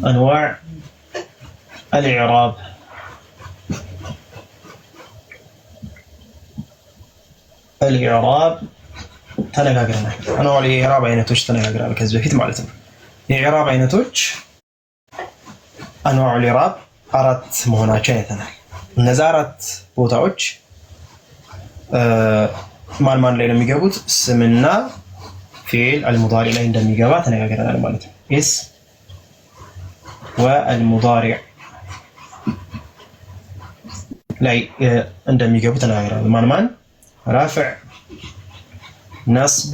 أنواع الإعراب. الإعراب تناغرنا أنواع الإعراب አይነቶች ተነጋግረናል ከዚህ በፊት ማለት ነው። የኢዕራብ አይነቶች أنواع الإعراب አራት መሆናቸውን አይተናል። እነዛ አራት ቦታዎች ማን ላይ ነው የሚገቡት? ስምና ፊዕል አልሙዳሪ ላይ እንደሚገባ ተነጋግረናል ማለት ነው። ኢስ ወአልሙዳሪ ላይ እንደሚገቡ ተነጋግረናል። ማን رافع نصب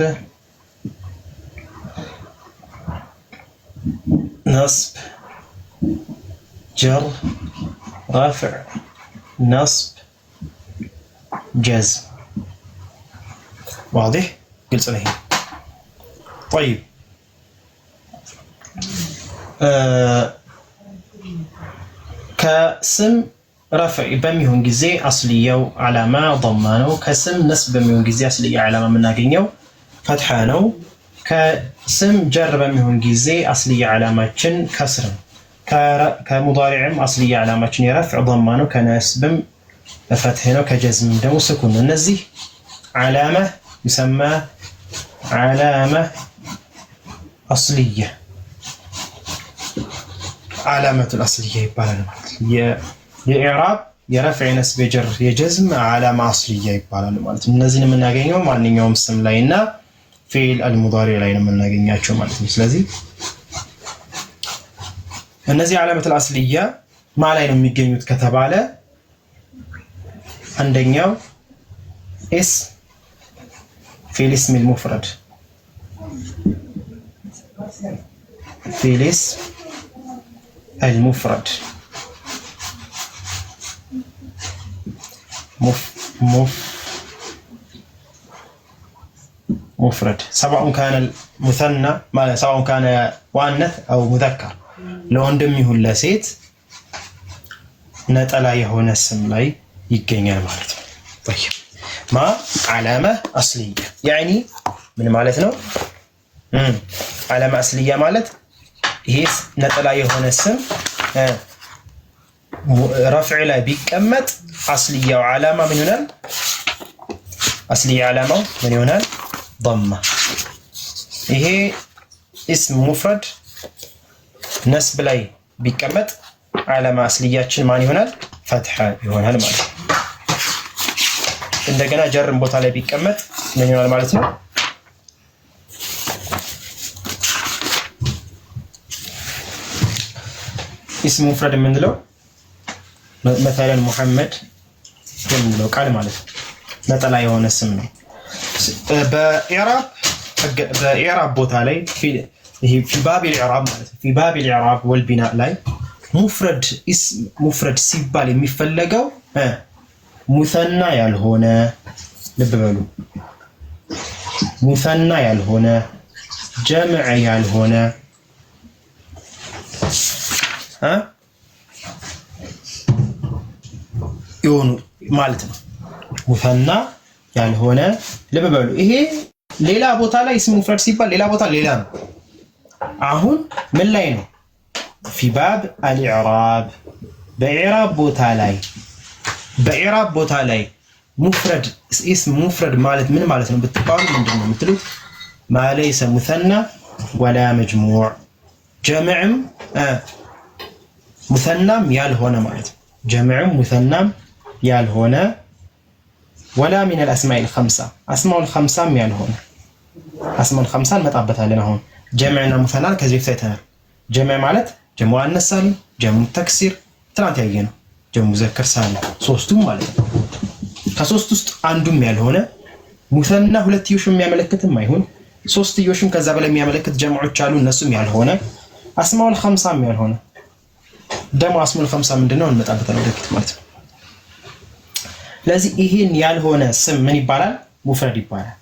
جر رافع نصب جزم. واضح؟ قلت له. طيب كسم رفع بميهون جزء أصلية علامة ضمانه. كسم نصب بميهون جزء أصلية علامة مناقينه فتحانه. كسم جر بميهون جزء أصلية علامة شن كسر. كمضارع أصلية علامة شن رفع ضمانه. كنصب فتحانه. كجزم دم سكون. النزيه علامة يسمى علامة أصلية. علامة الأصلية يبالنا የኢዕራብ የረፍዕ ነስብ የጀር የጀዝም ዓላማ አስልያ ይባላል ማለት ነው። እነዚህን የምናገኘው ማንኛውም ስም ላይና ፊዕል አልሙዳሪ ላይ ነው የምናገኛቸው ማለት ነው። ስለዚህ እነዚህ ዓላመት አልአስልያ ማ ላይ ነው የሚገኙት ከተባለ አንደኛው ኢስ ፊል እስም المفرد ፊል እስም المفرد مفرد سواء كان المثنى سواء كان مؤنث أو مذكر لو عندهم يهون لسيت نتلا يهون السم لاي يجينا مالت. طيب ما علامة أصلية يعني من مالتنا علامة أصلية مالت هي نتلا يهون السم رفع لا بيكمت أصلية وعلامة من هنا أصلية علامة من هنا ضمة. إيه اسم مفرد نسب لاي بيكمت علامة أصلية معني هنا فتحة هنا المعنى. عندنا جر بوتا لاي بيكمت من هنا المعنى. اسم مفرد من له مثلا محمد የምንለው ቃል ማለት ነው። ነጠላ የሆነ ስም ነው። በኢዕራብ ቦታ ላይ ይሄ في باب الإعراب ማለት ነው። في باب الإعراب والبناء ላይ ሙፍረድ ሲባል የሚፈለገው ሙሰና ያልሆነ ልብ በሉ ሙሰና ያልሆነ ጀምዕ ያልሆነ ይሆኑ ማለት ነው። ሙሰና ያልሆነ ልብ በሉ። ይሄ ሌላ ቦታ ላይ እስም ሙፍረድ ሲባል ሌላ ቦታ ሌላ ነው። አሁን ምን ላይ ነው? في باب الإعراب በኢዕራብ ቦታ ላይ ሙፍረድ እስም ሙፍረድ ማለት ምን ማለት ነው ብትባሉ ምንድን ነው የምትሉት? ما ليس مثنى ولا مجموع ጀምዕም ሙሰናም ያልሆነ ማለት ነው። ጀምዕም ሙሰናም ያልሆነ ولا من الأسماء الخمسة أسماء الخمسة يالهون أسماء الخمسة متعبتها هون جمعنا مثلا كذي فتنا جمع مالت جمع مؤنث سالم جمع تكسير ثلاثة يجينا جمع مذكر سالم ሶስቱም ማለት ነው። ከሶስት ውስጥ አንዱም ያልሆነ ሙሰና ሁለትዮሽም የሚያመለክትም አይሁን ሶስትዮሽም ከዛ በላይ የሚያመለክት ጀምዖች አሉ እነሱም ያልሆነ አስማኡል ኸምሳም ያልሆነ ደሞ አስማኡል ኸምሳ ምንድነው እንመጣበታለን ወደፊት ማለት ነው። ለዚህ ይሄን ያልሆነ ስም ምን ይባላል? ሙፍረድ ይባላል።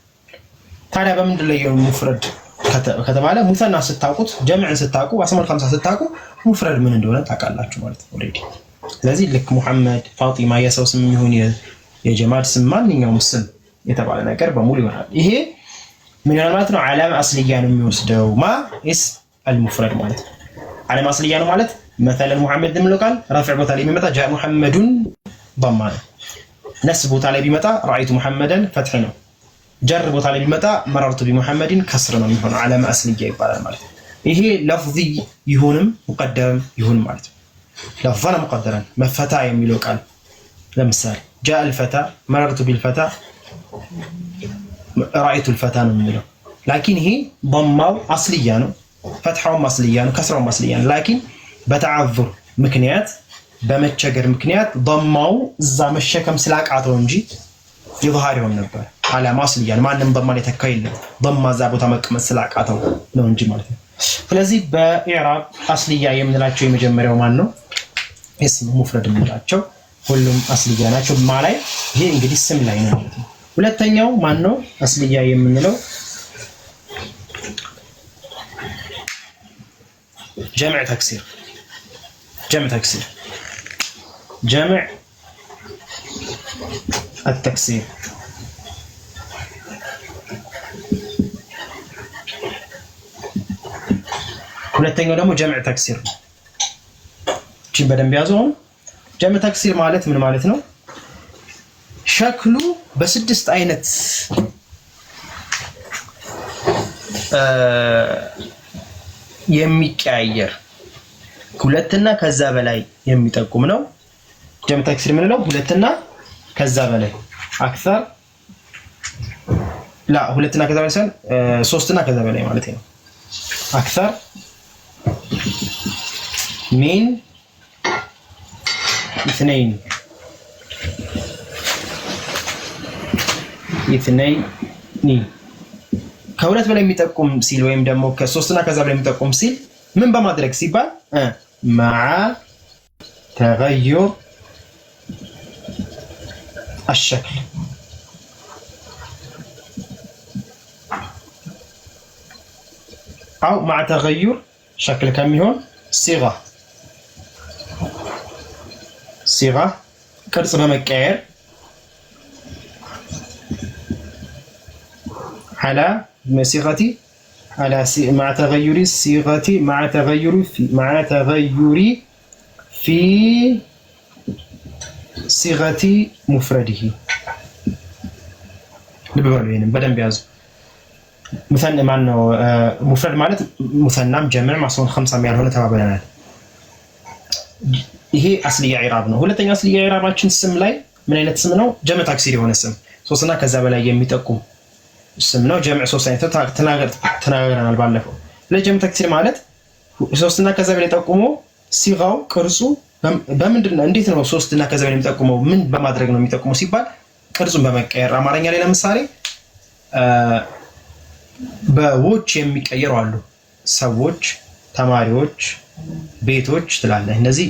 ታዲያ በምንድን ላይ ነው ሙፍረድ ከተባለ ሙሰና ስታቁት ጀምዕን ስታቁ አስማኡል ኸምሳ ስታቁ ሙፍረድ ምን እንደሆነ ታውቃላችሁ ማለት ነው ኦሬዲ። ስለዚህ ልክ ሙሐመድ ፋጢማ የሰው ስም ይሁን የጀማል ስም ማንኛውም ስም የተባለ ነገር በሙሉ ይሆናል። ይሄ ምን ማለት ነው? ዓላማ አስልያ ነው የሚወስደው ማ ኢስ አልሙፍረድ ማለት ነው። ዓለም አስልያ ነው ማለት مثلا ሙሐመድ የሚለው ቃል ረፍዕ ቦታ ላይ የሚመጣ ጃ ሙሐመዱን ضማ ነው። ነስብ ቦታ ላይ ቢመጣ ረአይቱ ሙሐመደን ፈትህ ነው። ጀር ቦታ ላይ ቢመጣ መረርቱ ቢሙሐመድን ከስር ነው የሚሆነው። ዓለም አስልያ ይባላል ማለት ነው። ይሄ ለፍዚ ይሁንም ሙቀደም ይሁን ማለት ነው። ለፈና ሙቀደረን መፈታ የሚለው ቃል ለምሳሌ ጃ አልፈታ መረርቱ ቢልፈታ ረአይቱ አልፈታ ነው የሚለው። ላኪን ይሄ ضማው አስልያ ነው፣ ፈትሐው አስልያ ነው፣ ከስራው አስልያ ነው። ላኪን በተዓذር ምክንያት በመቸገር ምክንያት ضማው እዛ መሸከም ስላቃተው እንጂ ይظهር ይሆን ነበር። ዓለም አስልያ ማንም ضማ ላይ ተካ የለም። ضማ እዛ ቦታ መቀመጥ ስላቃተው ነው እንጂ ማለት ነው። ስለዚህ በኢዕራብ አስልያ የምንላቸው የመጀመሪያው ማን ነው? እስም ሙፍረድ የምንላቸው ሁሉም አስልያ ናቸው። ማለት ይሄ እንግዲህ ስም ላይ ነው ማለት ነው። ሁለተኛው ማን ነው አስልያ የምንለው? ጀምዕ ተክሲር። ጀምዕ ተክሲር ጀምዕ التكسير ሁለተኛው ደግሞ ጀምዕ ተክሲር ነው። እቺን በደንብ ያዙ። ጀምዕ ተክሲር ማለት ምን ማለት ነው? ሸክሉ በስድስት አይነት የሚቀያየር ሁለትና ከዛ በላይ የሚጠቁም ነው። ጀምዕ ተክሲር የምንለው ሁለትና ከዛ በላይ አክثر لا ሁለትና ከዛ በላይ ሳይሆን ሶስትና ከዛ በላይ ማለት ነው። አክثر من اثنين ከሁለት በላይ የሚጠቁም ሲል ወይም ደግሞ ከሶስትና ከዛ በላይ የሚጠቁም ሲል ምን በማድረግ ሲባል مع تغير الشكل أو مع تغير شكل كم يهون صيغة ቅርጽ በመቀየር على صيغة على مع تغير الصيغة مع تغير في صيغة مفرده لبرلين بدن بيازو مثنى معناه مفرد ማለት مثنى جمع ማስሆን 50 ያልሆነ ተባብለናል። ይሄ አስልያ ኢዕራብ ነው። ሁለተኛ አስልያ ኢዕራባችን ስም ላይ ምን አይነት ስም ነው? ጀምዕ ተክሲር የሆነ ስም ሶስትና ከዛ በላይ የሚጠቁም ስም ነው። ጀምዕ ሶስት አይነት ተናግረናል ባለፈው። ለጀምዕ ተክሲር ማለት ሶስትና ከዛ በላይ ጠቁሞ ሲጋው ቅርጹ በምንድን ነው? እንዴት ነው ሶስትና ከዛ በላይ የሚጠቁመው? ምን በማድረግ ነው የሚጠቁመው ሲባል ቅርጹን በመቀየር አማርኛ ላይ ለምሳሌ በዎች የሚቀየሩ አሉ። ሰዎች፣ ተማሪዎች፣ ቤቶች ትላለህ። እነዚህ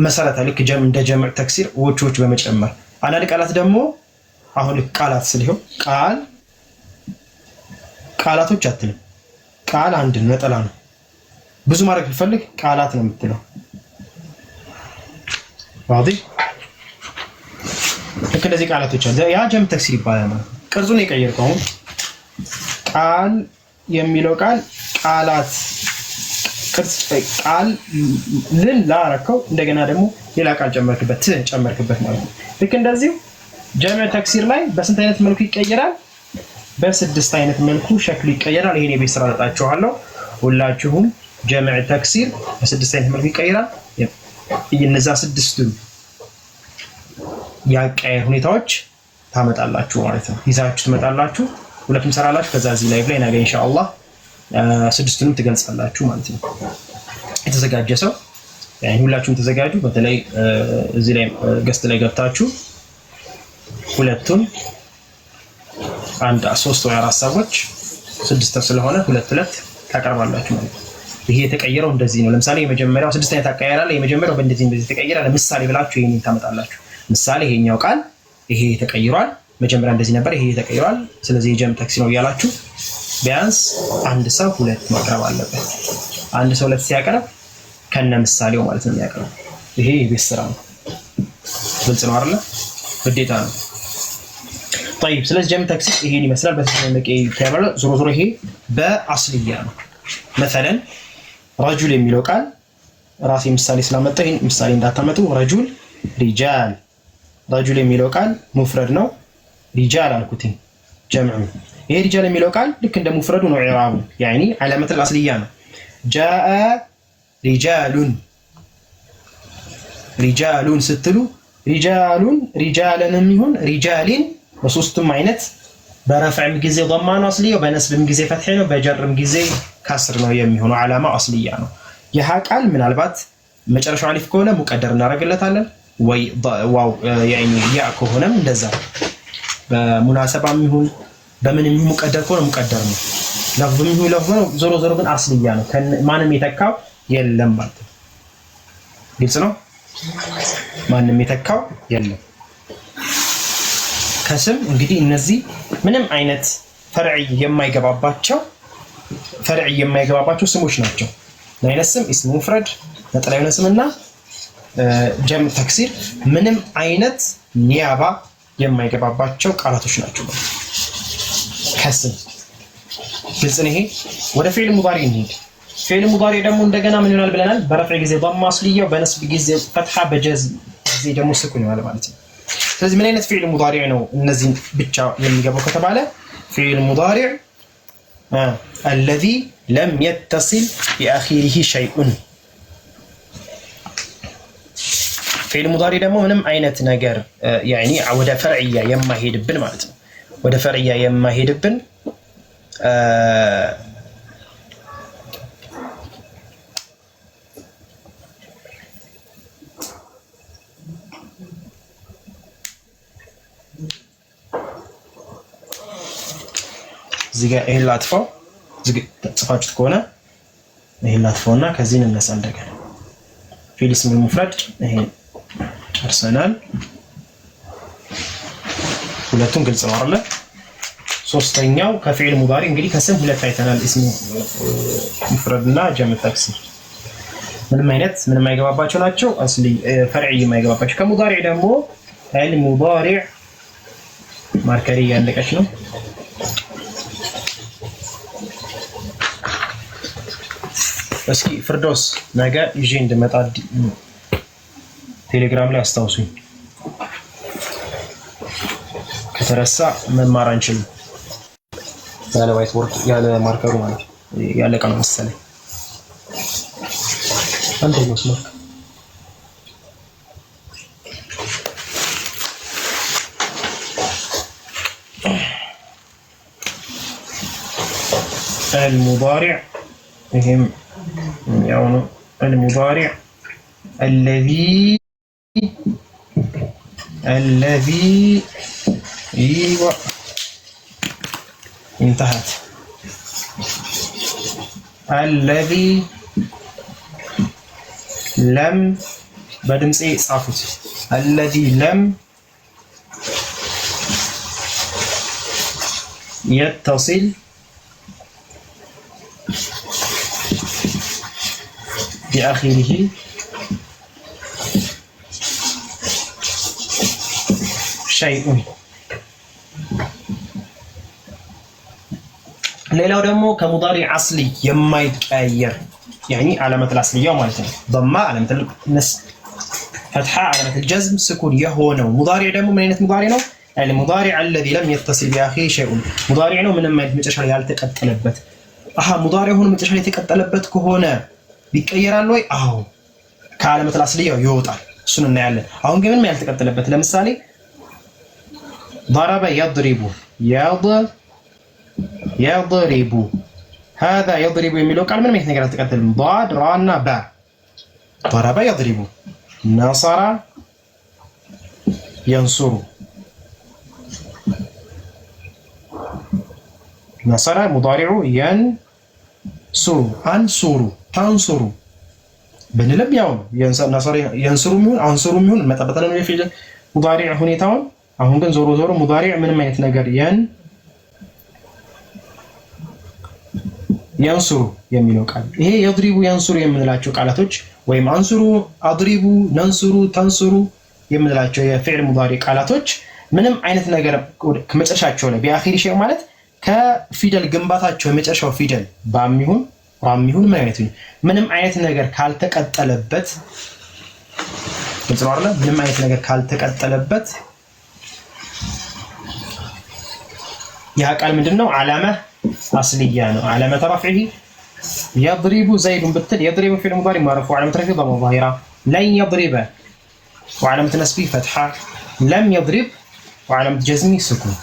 መሰረታዊ ልክ እንደ ጀምዕ ተክሲር ዎች በመጨመር አንዳንድ ቃላት ደግሞ አሁን ቃላት ስለሆነ ቃላቶች አትልም። ቃል አንድ ነጠላ ነው። ብዙ ማድረግ ቢፈልግ ቃላት ነው የምትለው። ዋዲ ልክ እንደዚህ ቃላቶች አለ። ያ ጀምዕ ተክሲር ይባላል። ቅርጹን የቀየርከው ቃል የሚለው ቃል ቃላት ቅርጽ ቃል ልን ላረከው እንደገና ደግሞ ሌላ ቃል ጨመርክበት ማለት ነው። ልክ እንደዚህ ጀምዕ ተክሲር ላይ በስንት አይነት መልኩ ይቀየራል? በስድስት አይነት መልኩ ሸክሉ ይቀየራል። ይሄን የቤት ስራ አጣጣችኋለሁ። ሁላችሁም ጀምዕ ተክሲር በስድስት አይነት መልኩ ይቀየራል። እነዛ ስድስቱ ያቀያየር ሁኔታዎች ታመጣላችሁ ማለት ነው። ይዛችሁ ትመጣላችሁ። ሁለቱም ሰራላችሁ። ከዛ እዚህ ላይ ነገ ኢንሻአላህ ስድስቱንም ትገልጻላችሁ ማለት ነው። የተዘጋጀ ሰው ሁላችሁም ተዘጋጁ። በተለይ እዚህ ላይ ገስት ላይ ገብታችሁ ሁለቱን አንድ ሶስት ወይ አራት ሰዎች ስድስት ስለሆነ ሁለት ታቀርባላችሁ ማለት ነው። ይሄ የተቀየረው እንደዚህ ነው። ለምሳሌ የመጀመሪያው ስድስት አይነት አቀያየራል። የመጀመሪያው በእንደዚህ ተቀየረ። ለምሳሌ ብላችሁ ይሄንን ታመጣላችሁ። ምሳሌ ይሄኛው ቃል ይሄ ተቀይሯል፣ መጀመሪያ እንደዚህ ነበር፣ ይሄ ተቀይሯል። ስለዚህ የጀምዕ ተክሲር ነው እያላችሁ ቢያንስ አንድ ሰው ሁለት ማቅረብ አለበት። አንድ ሰው ሁለት ሲያቀርብ ከነ ምሳሌው ማለት ነው የሚያቀርብ። ይሄ የቤት ስራ ነው። ግልጽ ነው አይደል? ግዴታ ነው። طيب ስለዚህ ጀም ተክሲር ይሄን ይመስላል በተሰነቀ ተባለ ዞሮ ዞሮ ይሄ በአስልያ ነው مثلا رجل የሚለው ቃል ራሴ ምሳሌ ስላመጣ ይሄን ምሳሌ እንዳታመጡ ረጁል ሪጃል ረጁል የሚለው ቃል ሙፍረድ ነው ሪጃል አልኩትኝ ጀምዕ ይሄ ሪጃል የሚለው ቃል ልክ እንደ ሙፍረዱ ነው ኢራቡ يعني علامه الاصليه ነው جاء رجال ሪጃሉን ስትሉ ሪጃሉን ሪጃለንም ይሁን ሪጃሊን በሶስቱም አይነት በረፍዕም ጊዜ ضማ ነው አስልያው በነስብም ጊዜ ፈትህ ነው በጀርም ጊዜ ከስር ነው የሚሆነው ዓላማ አስልያ ነው ይህ ቃል ምናልባት መጨረሻው አሊፍ ከሆነ ሙቀደር እናደርግለታለን ወይ ዋው ያኒ ያ ከሆነም እንደዛ በሙናሰባም ይሁን በምንም ሙቀደር ከሆነ ሙቀደር ነው ለፍዝም ይሁን ለፍዝ ነው ዞሮ ዞሮ ግን አስልያ ነው ማንም የተካው የለም ማለት ነው ግልጽ ነው ማንም የተካው የለም ከስም እንግዲህ እነዚህ ምንም አይነት ፈርዒ የማይገባባቸው ስሞች ናቸው ለአይነት ስም እስም ሙፍረድ ነጠላ የሆነ ስምና ጀም ተክሲር ምንም አይነት ኒያባ የማይገባባቸው ቃላቶች ናቸው ከስም ግልጽ ነው ይሄ ወደ ፊዕል ሙዳሪ እንሂድ ፊዕል ሙዳሪ ደግሞ እንደገና ምን ይሆናል ብለናል በረፍዕ ጊዜ ضم አስልያው በነስብ ጊዜ ፈትሐ በጀዝም ጊዜ ደግሞ ስኩን ይሆናል ማለት ነው ስለዚህ ምን አይነት ፊዕል ሙዳሪ ነው እነዚህ ብቻ የሚገባው ከተባለ ፊዕል ሙዳሪ الذي لم يتصل بآخره شيء ፊዕል ሙዳሪ ደግሞ ምንም አይነት ነገር يعني ወደ ፈርዕያ የማይሄድብን ማለት ነው ወደ ፈርዕያ የማይሄድብን እዚህ ጋር ይሄን ላጥፋው እዚህ ጽፋችሁት ከሆነ ይሄን ላጥፋውና ከዚህ እንነሳ እንደገና ፊዕል እስም ሙፍረድ ይሄን ጨርሰናል ሁለቱም ግልጽ ነው አይደል ሶስተኛው ከፊዕል ሙዳሪ እንግዲህ ከስም ሁለት አይተናል እስም ሙፍረድና ጀም ተክሲር ምንም አይገባባቸው ናቸው አስሊ ፈርዒ የማይገባባቸው ከሙዳሪ ደግሞ ፊዕል ሙዳሪ ማርከሪ ያለቀች ነው እስኪ ፍርዶስ ነገ ይዤ እንደመጣ ቴሌግራም ላይ አስታውሱኝ ከተረሳ መማር አንችልም ያለ ዋይት ቦርድ ያለ ማርከሩ ማለት ያለ ቀን መሰለኝ አንተ መስመር المضارع هم يعني المضارع الذي ايوه انتهت الذي لم بدمጽ ጻፉት الذي لم يتصل بآخره شيء ሌላው ደግሞ ከሙዳሪ አስሊ የማይቀየር يعني علامه الاصليه ማለት ነው ضمه علامه النصب فتحه علامه الجزم سكون የሆነው ሙዳሪ ደግሞ ምን አይነት ሙዳሪ ነው المضارع الذي لم يتصل بآخره شيء ሙዳሪ ነው ምንም አይነት መጨረሻ ላይ ያልተቀጠለበት ሙዳሪ ሆኖ መጨረሻ ላይ የተቀጠለበት ከሆነ ቢቀየራል ወይ አዎ ከዓለመት الأصلية ይወጣል እሱን እናያለን አሁን ግን ምንም ያልተቀጠለበት ለምሳሌ ضرب يضرب يضرب هذا يضرب የሚለው ቃል ምንም አይነት ነገር አልተቀጠለም ضاد را እና ባ ضرب يضرب نصر ينصر نصر مضارع ينصر انصر تنصሩ በንለም ያው ነሰር ينصሩ ሚሆን አንصሩ ሚሆን መጣበተለም የፊል ሙዳሪ ሁኔታውን አሁን ግን ዞሮ ዞሮ ሙዳሪ ምንም አይነት ነገር ينصሩ የሚለው ቃል ይሄ يضرب ينصሩ የምንላቸው ቃላቶች ወይም አንصሩ አضرቡ ነንصሩ ተንصሩ የምንላቸው የፊዕል ሙዳሪ ቃላቶች ምንም አይነት ነገር ከመጨረሻቸው ላይ ቢአኺሪ ሸይ ማለት ከፊደል ግንባታቸው የመጨረሻው ፊደል ባሚሁን ራሚሁን ምንም አይነት ነገር ካልተቀጠለበት ግልጽ ነው አይደል? ምንም አይነት ነገር ካልተቀጠለበት ያ ቃል ምንድነው? ዓላማ አስልያ ነው። ዓላማ ተረፍዒ يضرب زيد بالتل يضرب في المضارع مرفوع علامة رفعه ضمة ظاهرة لن يضرب وعلامة نصبه فتحة لم يضرب وعلامة جزمه سكون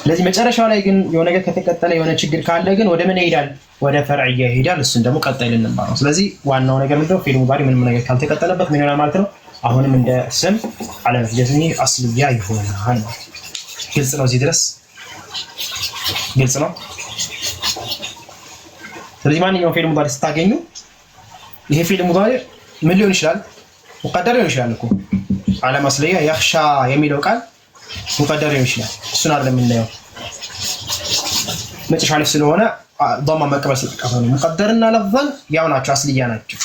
ለዚህ መጨረሻው ላይ ግን የሆነ ነገር ከተቀጠለ የሆነ ችግር ካለ ግን ወደ ምን ይሄዳል? ወደ ፈርዕያ ይሄዳል። እሱን ደግሞ ቀጣይ ልንማር ነው። ስለዚህ ዋናው ነገር ምንድነው? ፊዕል ሙዳሪ ምንም ነገር ካልተቀጠለበት ምን ይሆናል ማለት ነው? አሁንም እንደ ስም ዓለመት ጀዝሚ አስልያ ይሆናል። ግልጽ ነው? እዚህ ድረስ ግልጽ ነው? ስለዚህ ማንኛውም ፊዕል ሙዳሪ ስታገኙ ይሄ ፊዕል ሙዳሪ ምን ሊሆን ይችላል? ሙቀደር ሊሆን ይችላል እኮ ዓለመ አስልያ ያኽሻ የሚለው ቃል ሙቀደር ሊሆን ይችላል። እሱን አይደለም የምናየው መጨረሻ ላይ ስለሆነ ضم መቀበል ስለተቀበለ ነው። ሙቀደርና ለፍዘን ያው ናቸው፣ አስልያ ናቸው።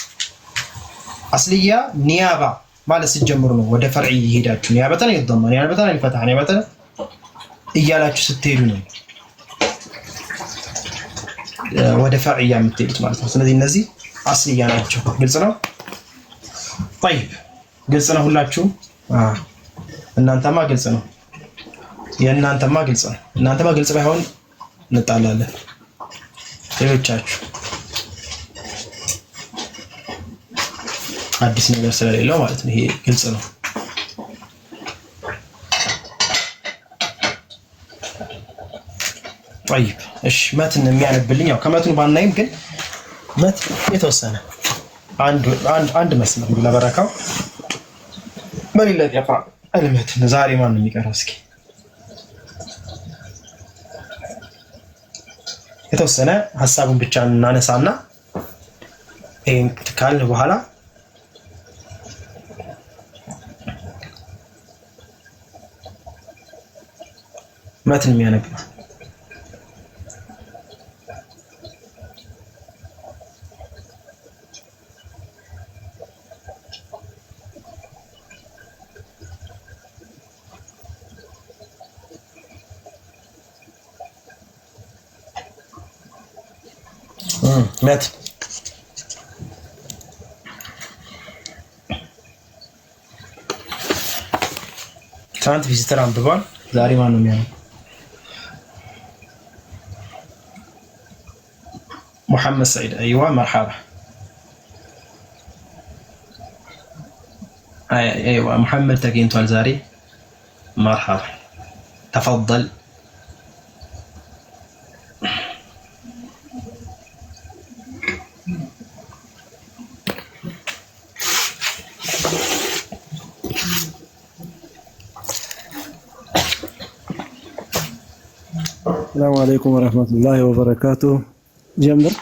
አስልያ ኒያባ ማለት ስትጀምሩ ነው ወደ ፈርዒ ይሄዳችሁ። ኒያበተን ይضم ኒያበተን ይፈታህ ኒያበተን እያላችሁ ስትሄዱ ነው ወደ ፈርዕያ የምትሄዱት ማለት ነው። ስለዚህ እነዚህ አስልያ ናቸው። ግልጽ ነው? طيب ግልጽ ነው ሁላችሁም? እናንተማ ግልጽ ነው። የእናንተማ ግልጽ ነው። እናንተማ ግልጽ ባይሆን እንጣላለን። ሌሎቻችሁ አዲስ ነገር ስለሌለው ማለት ነው። ይሄ ግልጽ ነው። طيب እሺ መትን የሚያነብልኝ ያው ከመቱን ባናይም ግን መት የተወሰነ አንድ መስመር ለበረካው በሌላ يقرأ المتن ዛሬ ማን ነው የሚቀረው? እስኪ የተወሰነ ሐሳቡን ብቻ እናነሳና ይሄን ካልን በኋላ መትን የሚያነብ مات ትናንት ቪዚተር አንብቧል። ዛሬ ማን ነው የሚያነው? محمد سعيد ايوه مرحبا. ايوه محمد تقينتوال زاري مرحبا تفضل. السلام عليكم ورحمة الله وبركاته. جمر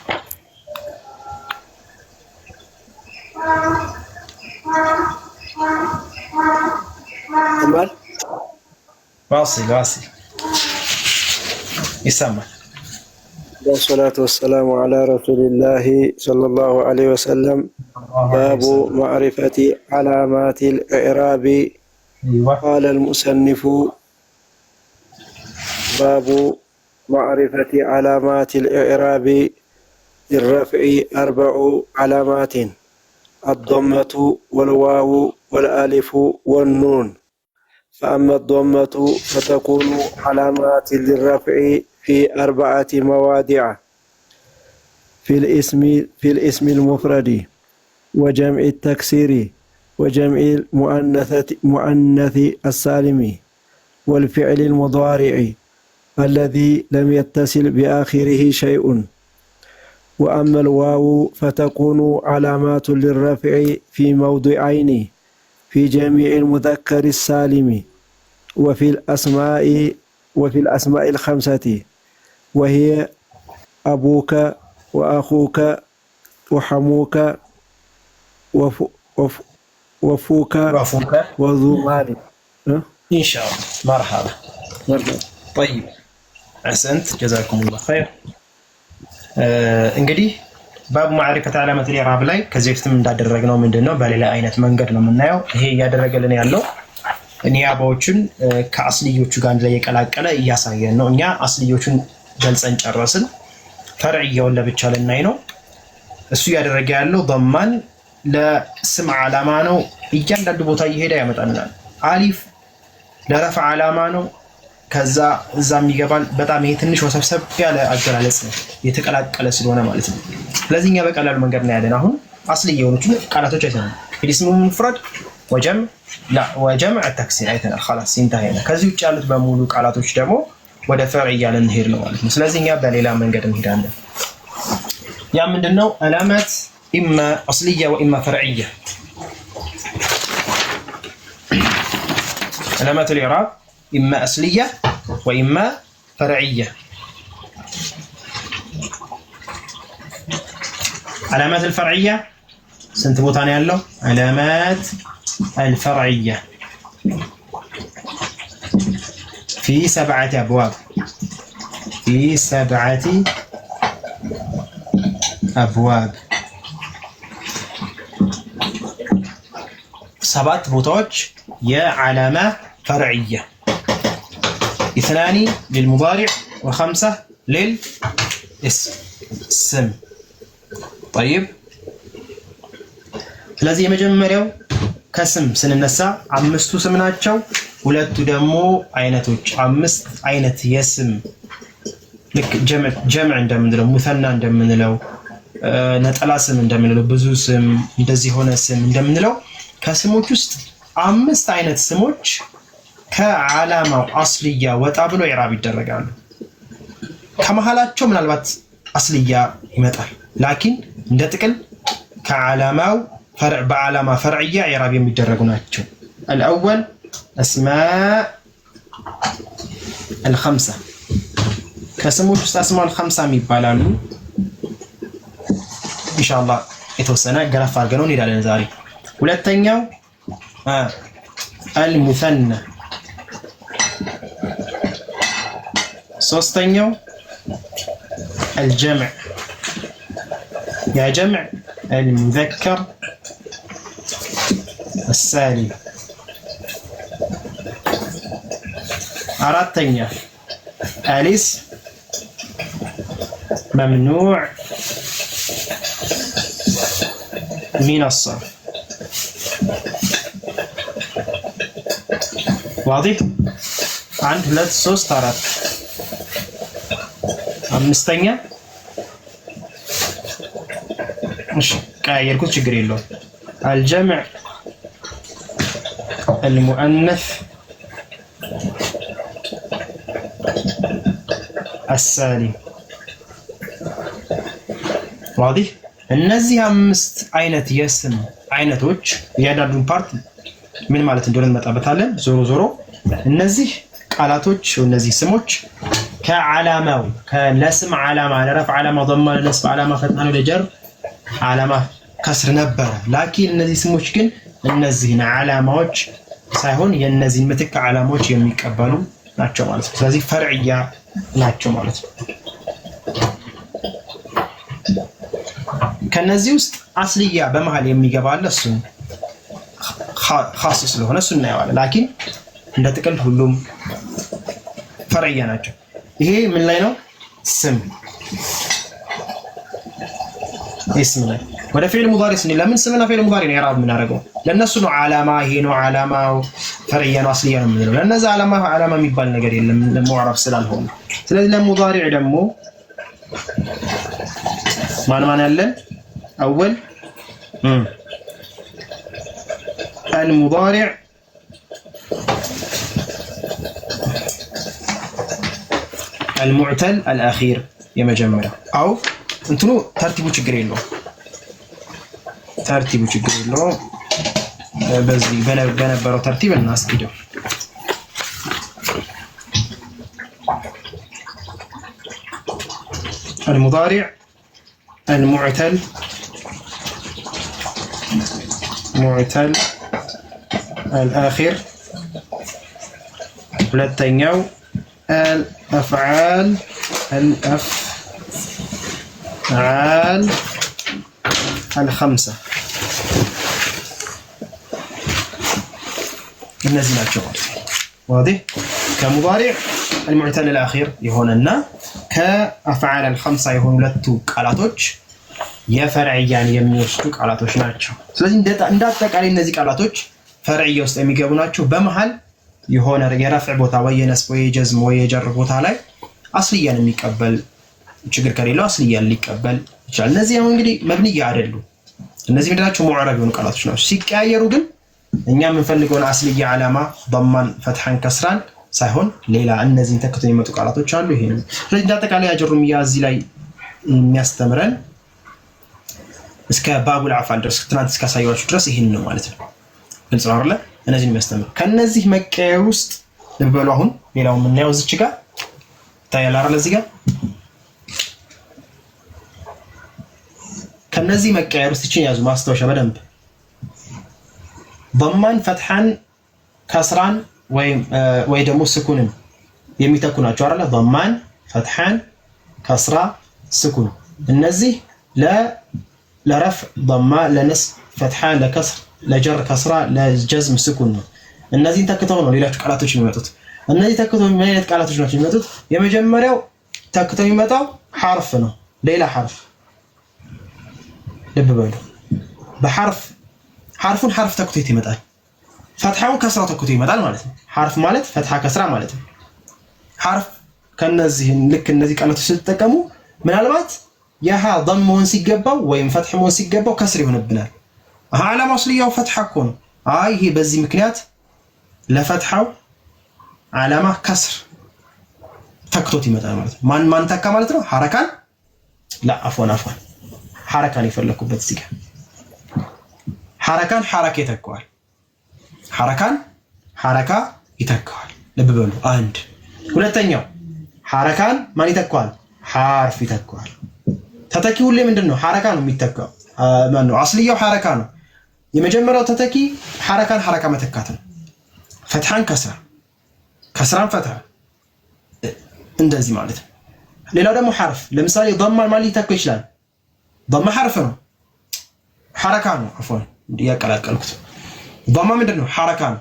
واصل يسمع. والصلاة والسلام على رسول الله صلى الله عليه وسلم. باب معرفة علامات الإعراب. قال المصنف باب معرفة علامات الإعراب للرفع 4 علامات: الضمة والواو والألف والنون. فأما الضمة فتكون علامات للرفع في 4 مواضع: في الاسم المفرد وجمع التكسير وجمع المؤنث السالم والفعل المضارع الذي لم يتصل بآخره شيء. وأما الواو فتكون علامات للرفع في موضعين: في جميع المذكر السالم وفي الأسماء 5، وهي أبوك وأخوك وحموك وفوك وذو مال. إن شاء الله. مرحبا. طيب أحسنت جزاكم الله خير. እንግዲህ ባብ ማዕሪፈት ዓላመት ኢዕራብ ላይ ከዚህ በፊትም እንዳደረግነው ምንድነው በሌላ አይነት መንገድ ነው የምናየው። ይሄ እያደረገልን ያለው ኒያባዎችን ከአስልዮቹ ጋር አንድ ላይ የቀላቀለ እያሳየን ነው። እኛ አስልዮቹን ገልጸን ጨረስን። ፈርዕያውን ለብቻ ልናይ ነው። እሱ እያደረገ ያለው ضمان ለስም ዓላማ ነው። እያንዳንዱ ቦታ እየሄደ ያመጣልናል። አሊፍ ለረፍዕ ዓላማ ነው። ከዛ እዛም ይገባል። በጣም ይሄ ትንሽ ወሰብሰብ ያለ አገላለጽ ነው፣ የተቀላቀለ ስለሆነ ማለት ነው። ስለዚህ እኛ በቀላሉ መንገድ ነው ያለን። አሁን አስልይ የሆኑትን ቃላቶች አይተናል። ኢስሙ ሙፍረድ ወጀምዕ ተክሲር አይተናል። خلاص انتهينا። ከዚህ ውጭ ያሉት በሙሉ ቃላቶች ደግሞ ወደ ፈርዕያ ልንሄድ ነው ማለት ነው። ስለዚህ እኛ በሌላ መንገድ እንሄዳለን። ያ ምንድነው? አላማት ኢማ አስልያ ወኢማ ፈርዕያ። አላማት الإعراب ኢማ አስልያ ወኢማ ፈርዕያ። አላማት الفرعية ስንት ቦታ ነው ያለው? አላማት الفرعية في 7 أبواب في 7 أبواب 7 ቦታዎች የዓላማ فرعية 2 للمضارع و5 للاسم طيب ስለዚህ የመጀመሪያው ከስም ስንነሳ 5ቱ ስም ናቸው። 2ቱ ደግሞ አይነቶች 5 አይነት የስም ልክ ጀምዕ እንደምንለው ሙሰና እንደምንለው ነጠላ ስም እንደምንለው ብዙ ስም እንደዚህ ሆነ ስም እንደምንለው ከስሞች ውስጥ 5 አይነት ስሞች ከዓላማው አስልያ ወጣ ብሎ ኢዕራብ ይደረጋሉ። ከመሃላቸው ምናልባት አስልያ ይመጣል። ላኪን እንደ ጥቅል ከዓላማው بعلامة فرعية إعراب يمدرجوا ناتشو. الأول أسماء الخمسة كسموش أسماء الخمسة ميبالانو إن شاء الله يتوسنا جرف فارجنون إلى النزاري ولا تنيو المثنى صوستنيو الجمع يا جمع المذكر السالم. أرادتني الاسم ممنوع من الصرف. واضح؟ عند 3 3 4 5 مش قايلكم ችግር የለውም። الجمع المؤنث السالم واضح። እነዚህ 5 አይነት የስም አይነቶች እያንዳንዱን ፓርት ምን ማለት እንደሆነ እንመጣበታለን። ዞሮ ዞሮ እነዚህ ቃላቶች እነዚህ ስሞች ከዓላማው ለስም ዓላማ ለረፍዕ ዓላማ ضم ለነስብ ዓላማ ፈትሐ ለጀር ዓላማ ከስር ነበረ። ላኪን እነዚህ ስሞች ግን እነዚህን ዓላማዎች ሳይሆን የእነዚህን ምትክ ዓላማዎች የሚቀበሉ ናቸው ማለት ነው። ስለዚህ ፈርዕያ ናቸው ማለት ነው። ከነዚህ ውስጥ አስልያ በመሃል የሚገባለ እሱ ኻስ ስለሆነ እሱ እናየዋለን። ላኪን እንደ ጥቅል ሁሉም ፈርዕያ ናቸው። ይሄ ምን ላይ ነው? ስም اسم ላይ ወደ ፊዕል ሙዳሪ ስንል ለምን ስምና ፊዕል ሙዳሪ ነው ኢዕራብ የምናደርገው? ለነሱ ነው ዓላማ ይሄ ነው ዓላማው ፈርዕያ ነው አስልያ ነው የምንለው። ለነዛ ዓላማ የሚባል ነገር የለም ሙዕረብ ስላልሆነ። ስለዚህ ለሙዳሪዕ ደግሞ ማን ያለን? አወል المضارع المعتل الأخير የመጀመሪያው አው እንትኑ ተርቲቡ ችግር የለውም። ተርቲቡ ችግር የለውም። በዚህ በነበረው ተርቲብ እናስኪደው። المضارع المعتل معتل الآخر ሁለተኛው الأفعال الخمسة እነዚህ ናቸው ማለት ነው። واضح كمضارع المعتل الاخير يهوننا كافعال الخمسه يهون ሁለቱ ቃላቶች የፈርዕያን የሚወስዱ ቃላቶች ናቸው። ስለዚህ እንደ አጠቃላይ እነዚህ ቃላቶች ፈርዕያ ውስጥ የሚገቡ ናቸው። በመሃል የሆነ የረፍዕ ቦታ ወይ የነስብ ወይ የጀዝም ወይ የጀር ቦታ ላይ አስልያን የሚቀበል ችግር ከሌለው አስልያን ሊቀበል ይችላል። እነዚህ አሁን እንግዲህ መብንያ አይደሉም። እነዚህ ምንድናቸው? ሙዕረብ የሆኑ ቃላቶች ናቸው። ሲቀያየሩ ግን እኛ የምንፈልገውን አስልያ ዓላማ ضمان ፈትሐን ከስራን ሳይሆን ሌላ እነዚህን ተክተው የሚመጡ ቃላቶች አሉ። ይሄ ነው። ስለዚህ እንደ አጠቃላይ አጅሩሚያ እዚህ ላይ የሚያስተምረን እስከ ባቡል አፋል ድረስ ትናንት እስካሳየኋችሁ ድረስ ይሄን ነው ማለት ነው። ግልጽ ነው አይደል? እነዚህን የሚያስተምር ከነዚህ መቀየር ውስጥ ልብ በሉ። አሁን ሌላው የምናየው እዚች ጋር ታያለ አይደል? እዚህ ጋር ከነዚህ መቀየር ውስጥ እቺን ያዙ ማስታወሻ በደንብ ضمان ፈትሐን ከስራን ወይ ደግሞ ስኩንን የሚተኩ ናቸው አይደል? ضمان ፈትሐን ከስራ ስኩን እነዚህ ለረፍዕ ضمان ለነስብ ፈትሐን ለከስር ለጀር ከስራ ለጀዝም ስኩን ነው። እነዚህን ተክተው ነው ሌሎች ቃላቶች የሚመጡት። እነዚህ ተክተው ምን አይነት ቃላቶች ናቸው የሚመጡት? የመጀመሪያው ተክተው የሚመጣው ሐርፍ ነው። ሌላ ሐርፍ ልብ በሉ። በሐርፍ ሐርፉን ሐርፍ ተክቶት ይመጣል። ፈትሐውን ከስራው ተክቶ ይመጣል ማለት ነው። ሐርፍ ማለት ፈትሐ ከስራ ማለት ነው። ሐርፍ ከነዚህ ልክ እነዚህ ቃላቶች ስትጠቀሙ ምናልባት የሃ ضم መሆን ሲገባው ወይም ፈትሕ መሆን ሲገባው ከስር ይሆንብናል። ዓላማው አስልያው ፈትሐ እኮ ነው። ይሄ በዚህ ምክንያት ለፈትሐው ዓላማ ከስር ተክቶት ይመጣል ማለት ነው። ማን ተካ ማለት ነው? ሐረካን አፍዋን ሐረካን የፈለኩበት እዚህ ጋር ሐረካን ሐረካ ይተካዋል። ሐረካን ሐረካ ይተካዋል። ልብ በሉ። አንድ ሁለተኛው ሐረካን ማን ይተካዋል? ሐርፍ ይተካዋል። ተተኪ ሁሌ ምንድነው? ሐረካ ነው የሚተካው። ማን ነው? አስልያው ሐረካ ነው። የመጀመሪያው ተተኪ ሐረካን ሐረካ መተካት ነው። ፈትሐን ከስራ ከስራን ፈትሐ እንደዚህ ማለት ነው። ሌላው ደግሞ ሐርፍ ለምሳሌ ضمان ማን ሊተካ ይችላል? ضم ሐርፍ ነው። ሐረካ ነው። አፍዋን ያቀላቀልኩት ضم ምንድነው? ሐረካ ነው።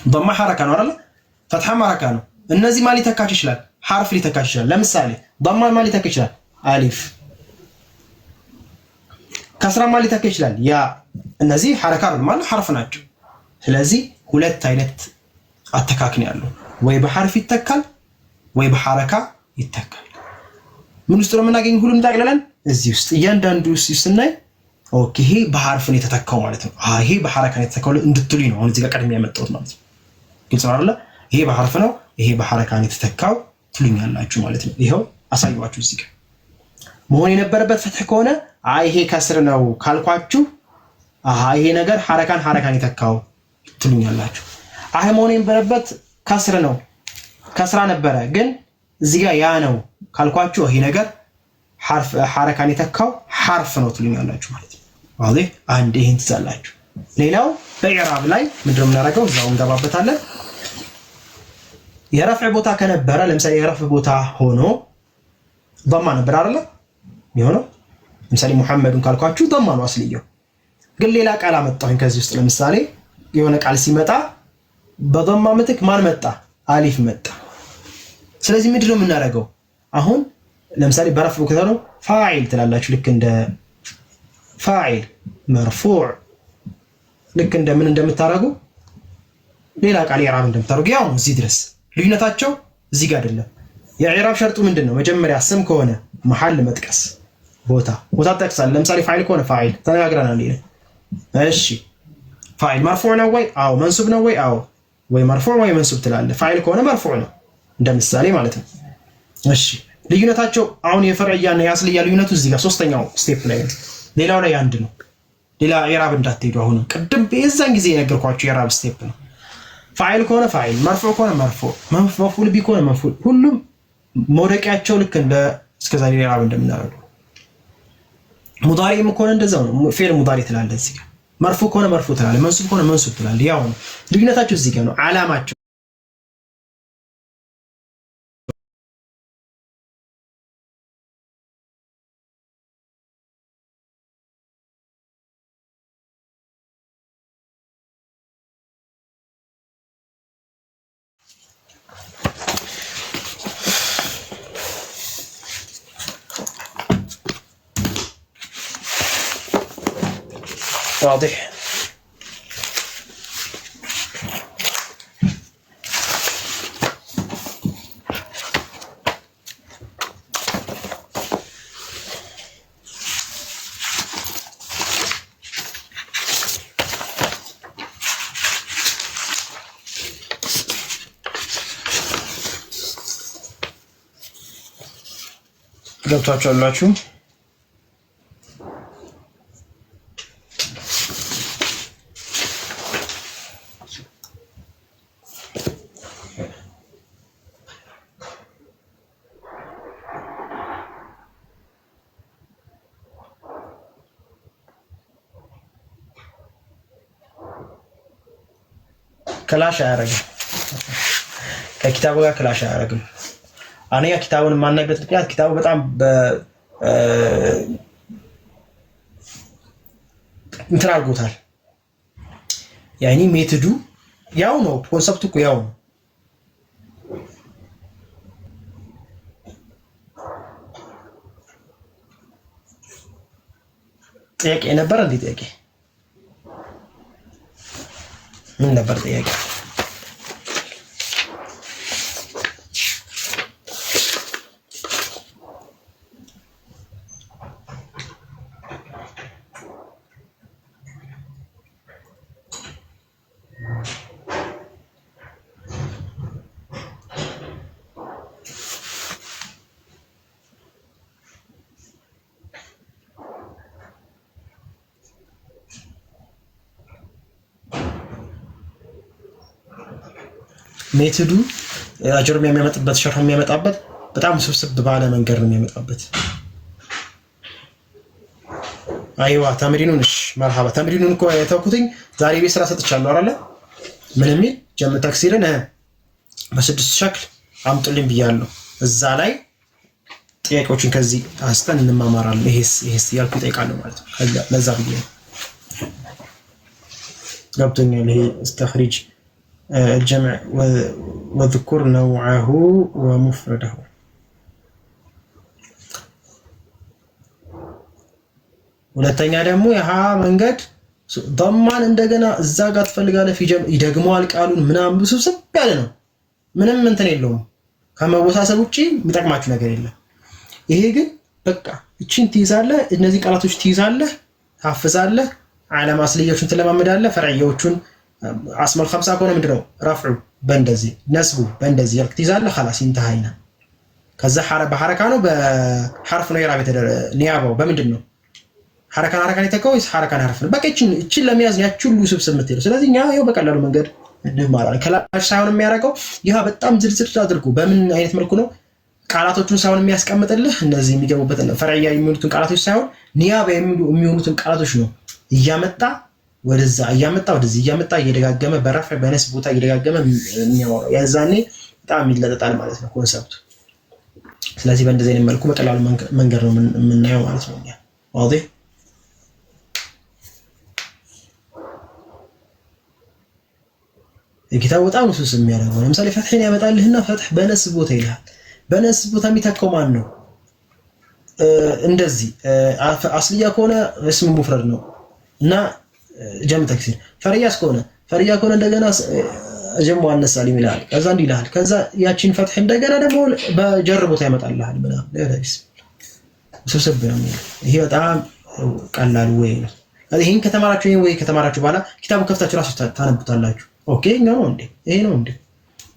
ضم ሐረካ ነው አይደል? ፈትሐም ሐረካ ነው። እነዚህ ማን ሊተካች ይችላል? ሐርፍ ሊተካች ይችላል። ለምሳሌ ضمان ማን ሊተካ ይችላል? አሊፍ። ከስራ ማን ሊተካ ይችላል? ያ። እነዚህ ሐረካ ነው ማለት ሐርፍ ናቸው። ስለዚህ ሁለት አይነት አተካክን ያለው ወይ በሐርፍ ይተካል ወይ በሐረካ ይተካል። ምን ውስጥ ነው የምናገኝ? ሁሉም ጠቅለለን እዚህ ውስጥ እያንዳንዱ ውስጥ ስናይ ኦኬ ይሄ በሐርፍ ነው የተተካው ማለት ነው። ይሄ በሐረካ ነው የተተካው እንድትሉኝ ነው አሁን እዚህ ጋር ቀድሜ ያመጣሁት ማለት ነው። ግልጽ ነው አይደል? ይሄ በሐርፍ ነው ይሄ በሐረካ ነው የተተካው ትሉኛላችሁ ማለት ነው። ይሄው አሳየኋችሁ። እዚህ ጋር መሆን የነበረበት ፈትሕ ከሆነ ይሄ ከስር ነው ካልኳችሁ ይሄ ነገር ሐረካን የተካው ትሉኛላችሁ። መሆን የነበረበት ከስር ነው ከስራ ነበረ ግን እዚህ ጋር ያ ነው ካልኳችሁ ይሄ ነገር ሐረካን የተካው ሐርፍ ነው ትሉኛላችሁ ማለት ነው። ዋضح አንድ ይሄን ትዛላችሁ። ሌላው በኢዕራብ ላይ ምንድነው የምናደርገው? እዛው እንገባበታለን። የረፍዕ ቦታ ከነበረ ለምሳሌ የረፍዕ ቦታ ሆኖ ضማ ነበር አይደል የሚሆነው? ለምሳሌ ሙሐመዱን ካልኳችሁ ضማ ነው አስልየው። ግን ሌላ ቃል አመጣሁኝ ከዚህ ውስጥ ለምሳሌ የሆነ ቃል ሲመጣ በضማ ምትክ ማን መጣ? አሊፍ መጣ። ስለዚህ ምንድነው የምናደርገው? አሁን ለምሳሌ በረፍዕ ቦታ ነው ፋዒል ትላላችሁ። ልክ እንደ ፋዒል መርፉዕ ልክ እንደ ምን እንደምታረጉ ሌላ ቃል ኢዕራብ እንደምታረጉ ያው እዚህ ድረስ ልዩነታቸው እዚህ ጋር አይደለም። የኢዕራብ ሸርጡ ምንድነው? መጀመሪያ ስም ከሆነ መሐል መጥቀስ ቦታ ጠቅሳል። ለምሳሌ ፋዒል ከሆነ ፋዒል ተነጋግረናል። እሺ ፋዒል መርፉዕ ነው ወይ? አዎ። መንሱብ ነው ወይ? አዎ። ወይ መርፉዕ ወይ መንሱብ ትላለህ። ፋዒል ከሆነ መርፉዕ ነው እንደምሳሌ ማለት ነው። እሺ ልዩነታቸው አሁን የፈርዕያና የአስልያ ልዩነቱ እዚህ ጋር ሶስተኛው ስቴፕ ላይ ነው። ሌላው ላይ አንድ ነው። ሌላ ኢዕራብ እንዳትሄዱ። አሁን ቅድም በዛን ጊዜ የነገርኳችሁ የኢዕራብ ስቴፕ ነው። ፋዒል ከሆነ ፋዒል፣ መርፉዕ ከሆነ መርፉዕ፣ መፍዑል ቢህ ከሆነ መፍዑል፣ ሁሉም መውደቂያቸው ልክ እንደ እስከዛሬ ኢዕራብ እንደምናደርገው። ሙዳሪም ከሆነ እንደዛው ነው። ፊዕል ሙዳሪ ትላለህ እዚህ ጋር። መርፉዕ ከሆነ መርፉዕ ትላለህ፣ መንሱብ ከሆነ መንሱብ ትላለህ። ያው ነው ልዩነታቸው እዚህ ጋር ነው። ዓላማቸው واضح ገብቷችኋላችሁ? ክላሽ አያደርግም። ከኪታቡ ጋር ክላሽ አያደርግም። አንያ ኪታቡን ማናይበት ምክንያት ኪታቡ በጣም እንትን አድርጎታል። ያኒ ሜትዱ ያው ነው፣ ኮንሰፕቱ እኮ ያው ነው። ጥያቄ ነበር እንዴ? ጥያቄ ምን ነበር ጥያቄ? ሜትዱ አጀር የሚያመጣበት ሸርህ የሚያመጣበት በጣም ስብስብ ባለ መንገድ ነው የሚያመጣበት። አይዋ ተምሪኑን እሺ መርሐባ ተምሪኑን እኮ የተውኩትኝ ዛሬ ቤት ስራ ሰጥቻለሁ አይደለ? ምን የሚል ጀም ተክሲርን በስድስት ሸክል አምጡልኝ ብያለሁ። እዛ ላይ ጥያቄዎችን ከዚህ አንስተን እንማማራለን። ይሄስ ያልኩ እጠይቃለሁ ማለት ነው። ለዛ ብዬ ነው ገብቶኛል። ይሄ استخرج الجمع وذكر نوعه ومفرده ሁለተኛ ደግሞ ያሃ መንገድ ضمان እንደገና እዛ ጋር ትፈልጋለህ ፊጀም ይደግመዋል ቃሉን ምናምን ብስብስብ ያለ ነው። ምንም እንትን የለውም ከመወሳሰብ ውጪ የሚጠቅማችሁ ነገር የለም። ይሄ ግን በቃ እቺን ትይዛለህ፣ እነዚህ ቃላቶች ትይዛለህ፣ ታፍዛለህ፣ ዓለም አስልዮችን ትለማመዳለህ። ፈርዕዮቹን አስመል 50 ከሆነ ምንድነው ረፍዑ በእንደዚህ ነስቡ በእንደዚህ ያልክ ትይዛለህ። خلاص انتهينا። ከዛ በሐረካ ነው በሐርፍ ነው ኢራብ ኒያባው በምንድን ነው ሐረካን የተከውስ ሐረካን ሐርፍ ነው። በቃ እቺን ለመያዝ ያቺ ሁሉ ስብስብ የምትለው። ስለዚህ እኛ ይኸው በቀላሉ መንገድ እንማራለን። ክላሽ ሳይሆን የሚያደርገው ይሄ በጣም ዝርዝር አድርጎ በምን አይነት መልኩ ነው ቃላቶቹን ሳይሆን የሚያስቀምጥልህ እነዚህ የሚገቡበት ፈርዕያ የሚሆኑትን ቃላቶች ሳይሆን ኒያባ የሚሆኑትን ቃላቶች ነው እያመጣ ወደዛ እያመጣ ወደዚህ እያመጣ እየደጋገመ በረፍ በነስ ቦታ እየደጋገመ የሚያወራው ያዛኔ በጣም ይለጠጣል ማለት ነው ኮንሰፕቱ። ስለዚህ በእንደዚህ አይነት መልኩ በቀላሉ መንገድ ነው የምናየው ማለት ነው። ዋضح የኪታቡ በጣም ውስብስ የሚያደርገው ለምሳሌ ፈትሕን ያመጣልህና ፈትሕ በነስ ቦታ ይልሃል። በነስ ቦታ የሚተካው ማን ነው? እንደዚህ አስልያ ከሆነ እስም ሙፍረድ ነው እና ጀም ተክሲር። ፈርያ ከሆነ እንደገና ጀም ሙአነስ ሳሊም ይላል። ከዛ እንዲህ ይላል። ከዛ ያቺን ፈትሕ እንደገና ደግሞ በጀር ቦታ ያመጣልሃል ምናምን ለዳይስ ውስብስብ ነው። ይሄ በጣም ቀላል ወይ ነው። ይሄን ከተማራችሁ በኋላ ኪታቡ ከፍታችሁ ራሱ ታነቡታላችሁ። ኦኬ ነው እንዴ? ይሄ ነው እንዴ?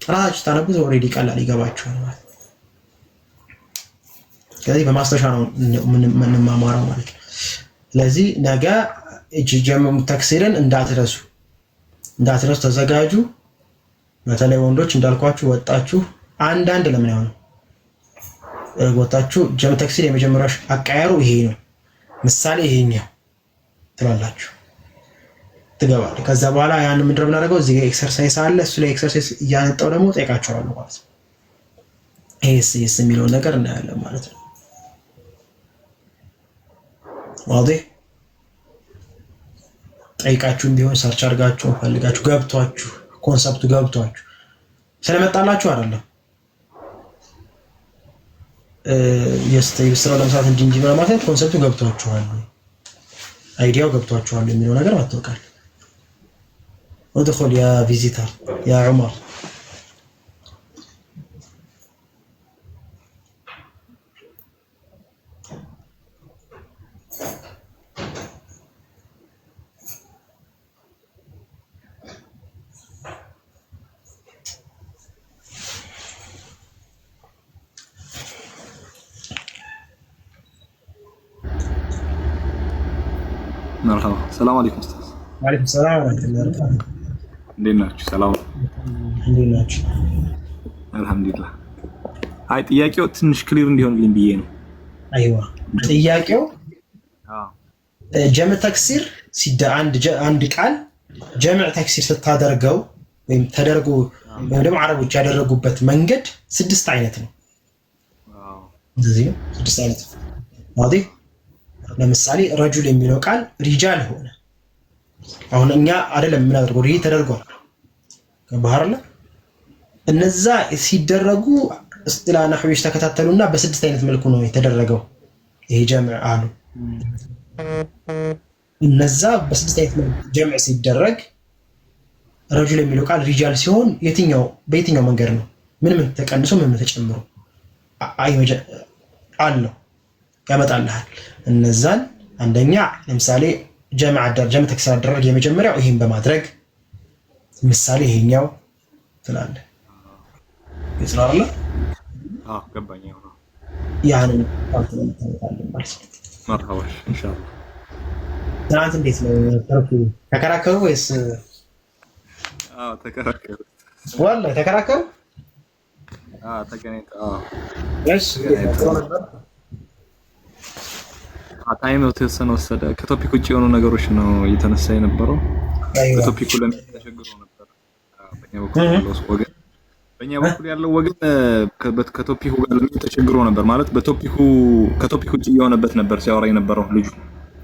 ራሳችሁ ታነቡት ኦሬዲ ቀላል ይገባችኋል ማለት ነው። ስለዚህ በማስተሻ ነው የምንማማረው ማለት ነው። ስለዚህ ነገ ጀም ተክሲርን እንዳትረሱ ተዘጋጁ። በተለይ ወንዶች እንዳልኳችሁ ወጣችሁ አንዳንድ ለምን ያው ነው ወጣችሁ ጀም ተክሲር የመጀመሪያው አቀያሩ ይሄ ነው። ምሳሌ ይሄኛው ትላላችሁ ትገባለህ። ከዛ በኋላ ያን ምንድነው የምናደርገው? እዚህ ጋር ኤክሰርሳይዝ አለ። እሱ ላይ ኤክሰርሳይዝ እያነጣው ደግሞ ጠይቃችኋለሁ ማለት ነው። ይሄስ የሚለውን ነገር እናያለን ማለት ነው። ዋضح ጠይቃችሁም ቢሆን ሰርች አድርጋችሁ ፈልጋችሁ ገብቷችሁ ኮንሰፕቱ ገብቷችሁ ስለመጣላችሁ አይደለም የስተይ ስራ ለምሳሌ እንጂ ማለት ኮንሰፕቱ ገብቷችኋል አይዲያው ገብቷችኋል የሚለው ነገር አትወቃል። ادخل يا فيزيتر يا عمر. مرحبا السلام عليكم استاذ. وعليكم السلام ورحمه الله وبركاته. እንዴት ናችሁ? ሰላም እንዴት ናችሁ? አልহামዱሊላህ። አይ ጥያቄው ትንሽ ክሊር እንዲሆንልኝ ብዬ ነው። አይዋ ጥያቄው ጀምዕ ተክሲር አንድ ቃል ጀምዕ ተክሲር ስታደርገው ወይም ተደርጎ ወይም ደግሞ አረቦች ያደረጉበት መንገድ 6 አይነት ነው። እንደዚህ ነው 6 አይነት ዋዲ። ለምሳሌ ረጁል የሚለው ቃል ሪጃል ሆነ። አሁን እኛ አይደለም የምናደርገው ይሄ ተደርጓል ከባህርላ እነዛ ሲደረጉ እስጢላ ነህዊሽ ተከታተሉና በ6 አይነት መልኩ ነው የተደረገው ይሄ ጀምዕ አሉ። እነዛ በ6 አይነት መልኩ ጀምዕ ሲደረግ ረጁል የሚለው ቃል ሪጃል ሲሆን በየትኛው መንገድ ነው? ምን ተቀንሶ ምን ተጨምሮ አለው ያመጣልሃል። እነዛን አንደኛ ለምሳሌ ጀምዕ ተክሲር አደረግ የመጀመሪያው ይሄን በማድረግ ምሳሌ ይሄኛው ትላለህ ይስራላ ገባኝ። ያንን ታውቃለህ ማለት ነው። مرحبا ان شاء الله። ትናንት እንዴት ነው ተከራከሩ ወይስ? ተከራከሩ ወላሂ ተከራከሩ። ተገናኝተን እሺ ታይም የተወሰነ ወሰደ። ከቶፒክ ውጭ የሆኑ ነገሮች ነው እየተነሳ የነበረው። በቶፒኩ ለምን ተቸግሮ ነበር? በእኛ በኩል ያለው ወገን ከቶፒኩ ጋር ለምን ተቸግሮ ነበር ማለት ከቶፒክ ውጭ እየሆነበት ነበር ሲያወራ የነበረው ልጁ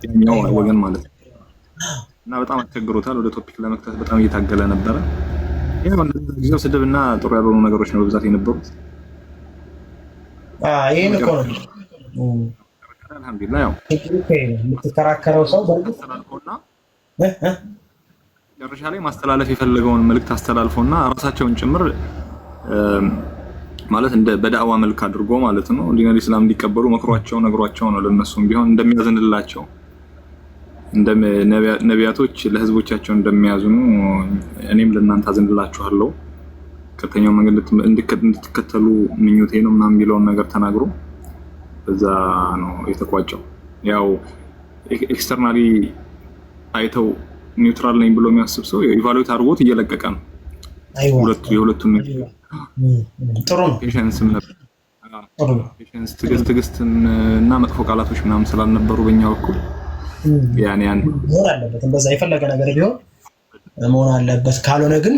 ያኛው ወገን ማለት ነው። እና በጣም አስቸግሮታል። ወደ ቶፒክ ለመክተት በጣም እየታገለ ነበረ። ያው እንደዚህ ጊዜው ስድብና ጥሩ ያልሆኑ ነገሮች ነው በብዛት የነበሩት። ይሄን እኮ ነው አልহামዱሊላህ። ያው የምትከራከረው ሰው በርግጥ መጨረሻ ላይ ማስተላለፍ የፈለገውን መልእክት አስተላልፎና ራሳቸውን ጭምር ማለት እንደ በዳዕዋ መልክ አድርጎ ማለት ነው ዲን ኢስላም እንዲቀበሉ መክሯቸው ነግሯቸው ነው ለነሱም ቢሆን እንደሚያዝንላቸው እንደ ነቢያቶች ለህዝቦቻቸው እንደሚያዝኑ እኔም ለእናንተ አዝንላችኋለሁ ከተኛው መንገድ እንድትከተሉ ምኞቴ ነው ምናምን የሚለውን ነገር ተናግሮ በዛ ነው የተቋጨው። ያው ኤክስተርናሊ አይተው ኒውትራል ነኝ ብሎ የሚያስብ ሰው ኢቫሉዌት አድርጎት እየለቀቀ ነው። የሁለቱም ጥሩ ነው። ፔሸንስም ነበር ፔሸንስ ትዕግስት እና መጥፎ ቃላቶች ምናምን ስላልነበሩ በእኛ በኩል ያን መሆን አለበት። እንደዛ የፈለገ ነገር ቢሆን መሆን አለበት። ካልሆነ ግን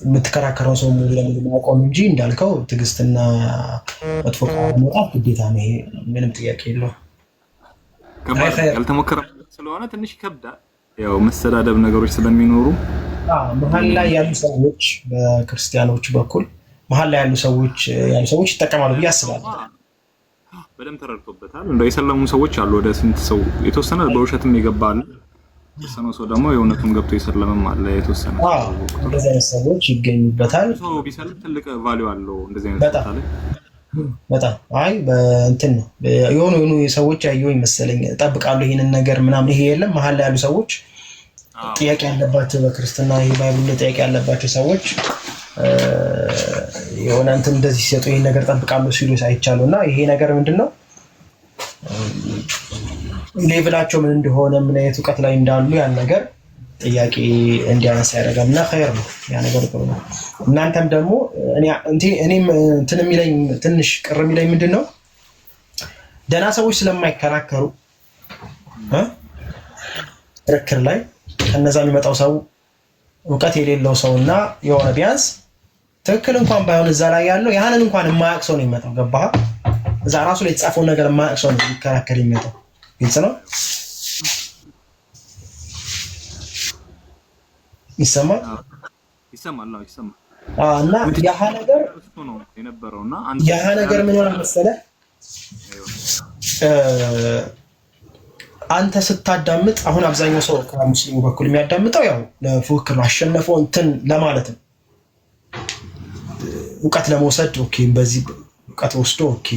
የምትከራከረው ሰው ሙሉ ለሙሉ ማቆም እንጂ እንዳልከው ትዕግስትና መጥፎ ቃል መውጣት ግዴታ ነው። ይሄ ምንም ጥያቄ የለውም። ያልተሞከረ ስለሆነ ትንሽ ይከብዳል። ያው መሰዳደብ ነገሮች ስለሚኖሩ መሀል ላይ ያሉ ሰዎች በክርስቲያኖች በኩል መሀል ላይ ያሉ ሰዎች ይጠቀማሉ ብዬ አስባለሁ። በደንብ ተረድቶበታል። እንደው የሰለሙ ሰዎች አሉ ወደ ስንት ሰው የተወሰነ በውሸትም ይገባል። የተወሰነ ሰው ደግሞ የእውነቱም ገብቶ የሰለመም አለ። የተወሰነ እንደዚህ አይነት ሰዎች ይገኙበታል። ሰው ቢሰልም ትልቅ ቫልዩ አለው እንደዚህ አይነት ቦታ ላይ በጣም አይ በእንትን ነው የሆኑ ሰዎች ያየው ይመስለኝ እጠብቃለሁ ይሄንን ነገር ምናምን። ይሄ የለም መሀል ላይ ያሉ ሰዎች ጥያቄ ያለባቸው በክርስትና ይሄ ባይብል ጥያቄ ያለባቸው ሰዎች የሆነ እንትን እንደዚህ ሲሰጡ ይሄን ነገር እጠብቃለሁ ሲሉ አይቻለውና ይሄ ነገር ምንድነው ሌቭላቸው ምን እንደሆነ ምን አይነት ዕውቀት ላይ እንዳሉ ያን ነገር ጥያቄ እንዲያነሳ ያደርጋልና ኸይር ነው ያ ነገር ጥሩ ነው። እናንተም ደግሞ እኔም እንትን የሚለኝ ትንሽ ቅር የሚለኝ ምንድነው ደህና ሰዎች ስለማይከራከሩ ክርክር ላይ ከነዛ የሚመጣው ሰው ዕውቀት የሌለው ሰውና የሆነ ቢያንስ ትክክል እንኳን ባይሆን እዛ ላይ ያለው ያንን እንኳን የማያውቅ ሰው ነው የሚመጣው። ገባህ? እዛ ራሱ ላይ የተጻፈው ነገር የማያውቅ ሰው ነው የሚከራከር የሚመጣው። ግልጽ ነው። ይሰማል። እና ያህ ነገር ምን ሆነ መሰለህ አንተ ስታዳምጥ አሁን አብዛኛው ሰው ከሙስሊሙ በኩል የሚያዳምጠው ያው ለፉክክር አሸነፈው እንትን ለማለት ነው። እውቀት ለመውሰድ ኦኬ በዚህ እውቀት ወስዶ ኦኬ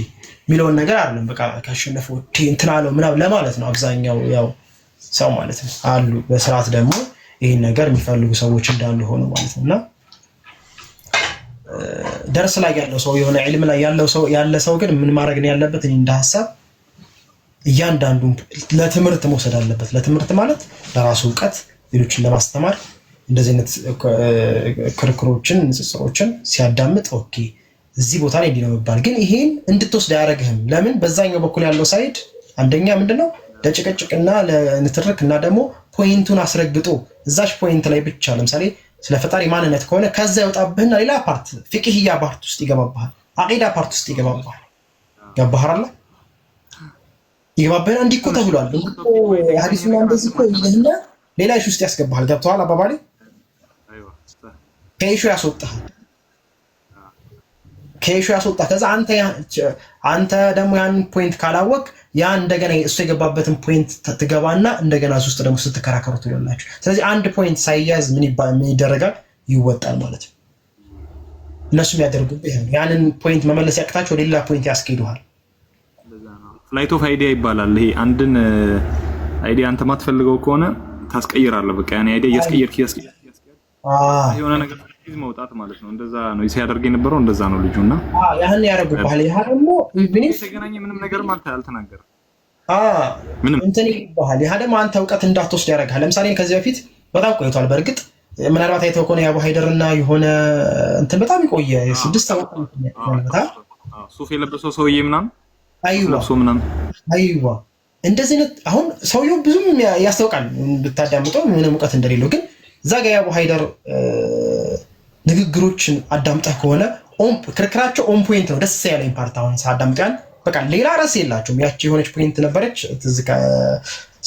ሚሊዮን ነገር አይደለም። በቃ ካሸነፈው ኦኬ እንትን አለው ምናምን ለማለት ነው አብዛኛው ያው ሰው ማለት ነው። አሉ በስርዓት ደግሞ ይሄን ነገር የሚፈልጉ ሰዎች እንዳሉ ሆነ ማለት ነውና ደርስ ላይ ያለው ሰው የሆነ ዒልም ላይ ያለ ሰው ግን ምን ማድረግ ነው ያለበት? እንደ ሐሳብ እያንዳንዱን ለትምህርት መውሰድ አለበት። ለትምህርት ማለት ለራሱ እውቀት ሌሎችን ለማስተማር እንደዚህ አይነት ክርክሮችን ንጽጽሮችን ሲያዳምጥ ኦኬ እዚህ ቦታ ላይ እንዲህ ነው የሚባል ግን ይሄን እንድትወስድ አያደርግህም። ለምን? በዛኛው በኩል ያለው ሳይድ አንደኛ ምንድነው ለጭቅጭቅና ለንትርክ እና ደግሞ ፖይንቱን አስረግጦ እዛች ፖይንት ላይ ብቻ ለምሳሌ ስለ ፈጣሪ ማንነት ከሆነ ከዛ ይወጣብህና ሌላ ፓርት ፍቅህያ ፓርት ውስጥ ይገባብሃል፣ አቂዳ ፓርት ውስጥ ይገባብሃል። ገባህራላ ይገባብህና እንዲህ እኮ ተብሏል እኮ ሐዲሱና እንደዚህ እኮ ይልህና ሌላ ኢሹ ውስጥ ያስገባሃል። ገብቶሃል አባባሌ? ከኢሹ ያስወጣሃል። ከኢሹ ያስወጣህ ከዛ አንተ ደግሞ ያን ፖይንት ካላወቅ ያ እንደገና እሱ የገባበትን ፖይንት ትገባና እንደገና እሱ ውስጥ ደግሞ ስትከራከሩ ትላላችሁ። ስለዚህ አንድ ፖይንት ሳይያዝ ምን ይደረጋል? ይወጣል ማለት ነው። እነሱም ያደርጉብህ ያንን ፖይንት መመለስ ያቅታቸው ሌላ ፖይንት ያስኬዱሃል። ፍላይት ኦፍ አይዲያ ይባላል። ይሄ አንድን አይዲያ አንተ ማትፈልገው ከሆነ ታስቀይራለህ። በቃ ያን አይዲያ ያስቀየርክ የሆነ ነገር መውጣት ማለት ነው። እንደዛ ነው ሲያደርግ የነበረው እንደዛ ነው ልጁና ያን ያደርጉብሃል። ያ ደግሞ ኢቭኒንግ የተገናኘ ምንም ነገር ማለት አልተናገረም። ምንም እንትን ይባላል። ያ ደግሞ አንተ እውቀት እንዳትወስድ ያደርጋል። ለምሳሌ ከዚህ በፊት በጣም ቆይቷል። በርግጥ ምናልባት አይተው ከሆነ የአቡ ሃይደርና የሆነ እንትን በጣም ይቆየ 6 ዓመት ማለት ሱፍ የለበሰው ሰውዬ ምናምን አይዋ እንደዚህ ነው። አሁን ሰውየው ብዙም ያስታውቃል ብታዳምጠው ምንም እውቀት እንደሌለው ግን እዛ ጋር የአቡ ሃይደር ንግግሮችን አዳምጠህ ከሆነ ክርክራቸው ኦን ፖይንት ነው። ደስ ያለኝ ፓርት አሁን ሳዳምጣን በቃ ሌላ ራስ የላቸውም። ያቺ የሆነች ፖይንት ነበረች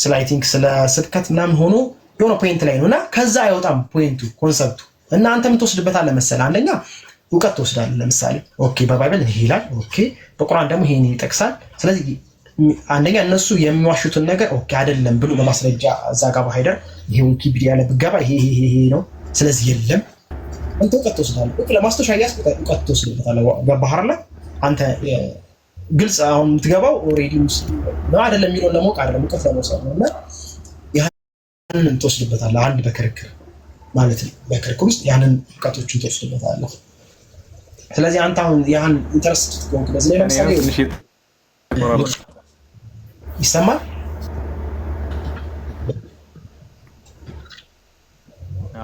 ስለ አይ ቲንክ ስለ ስብከት ምናምን ሆኖ የሆነ ፖይንት ላይ ነውና ከዛ አይወጣም ፖይንቱ ኮንሰፕቱ እና አንተ ምን ትወስድበታለህ መሰለህ? አንደኛ እውቀት ትወስዳለህ። ለምሳሌ ኦኬ በባይብል ይሄ ይላል፣ ኦኬ በቁርአን ደግሞ ይሄን ይጠቅሳል። ስለዚህ አንደኛ እነሱ የሚዋሹትን ነገር ኦኬ አይደለም ብሎ በማስረጃ እዛ ጋር በሃይደር ይሄ ዊኪፒዲያ ላይ ብገባ ይሄ ነው ስለዚህ የለም አንተ እውቀት ትወስዳለህ። ለማስተሻ እውቀት ትወስድበታለህ። ገባህ አይደል? አንተ ግልጽ አሁን የምትገባው ኦልሬዲ ነው አይደለም የሚለውን ለማወቅ አይደለም እውቀት ለመውሰድ ነው። እና ያንን ትወስድበታለህ አንድ በክርክር ማለት ነው። በክርክር ውስጥ ያንን እውቀቶችን ትወስድበታለህ። ስለዚህ አንተ አሁን ያን ኢንተረስት ትቆንክ በዚህ ላይ ለምሳሌ ይሰማል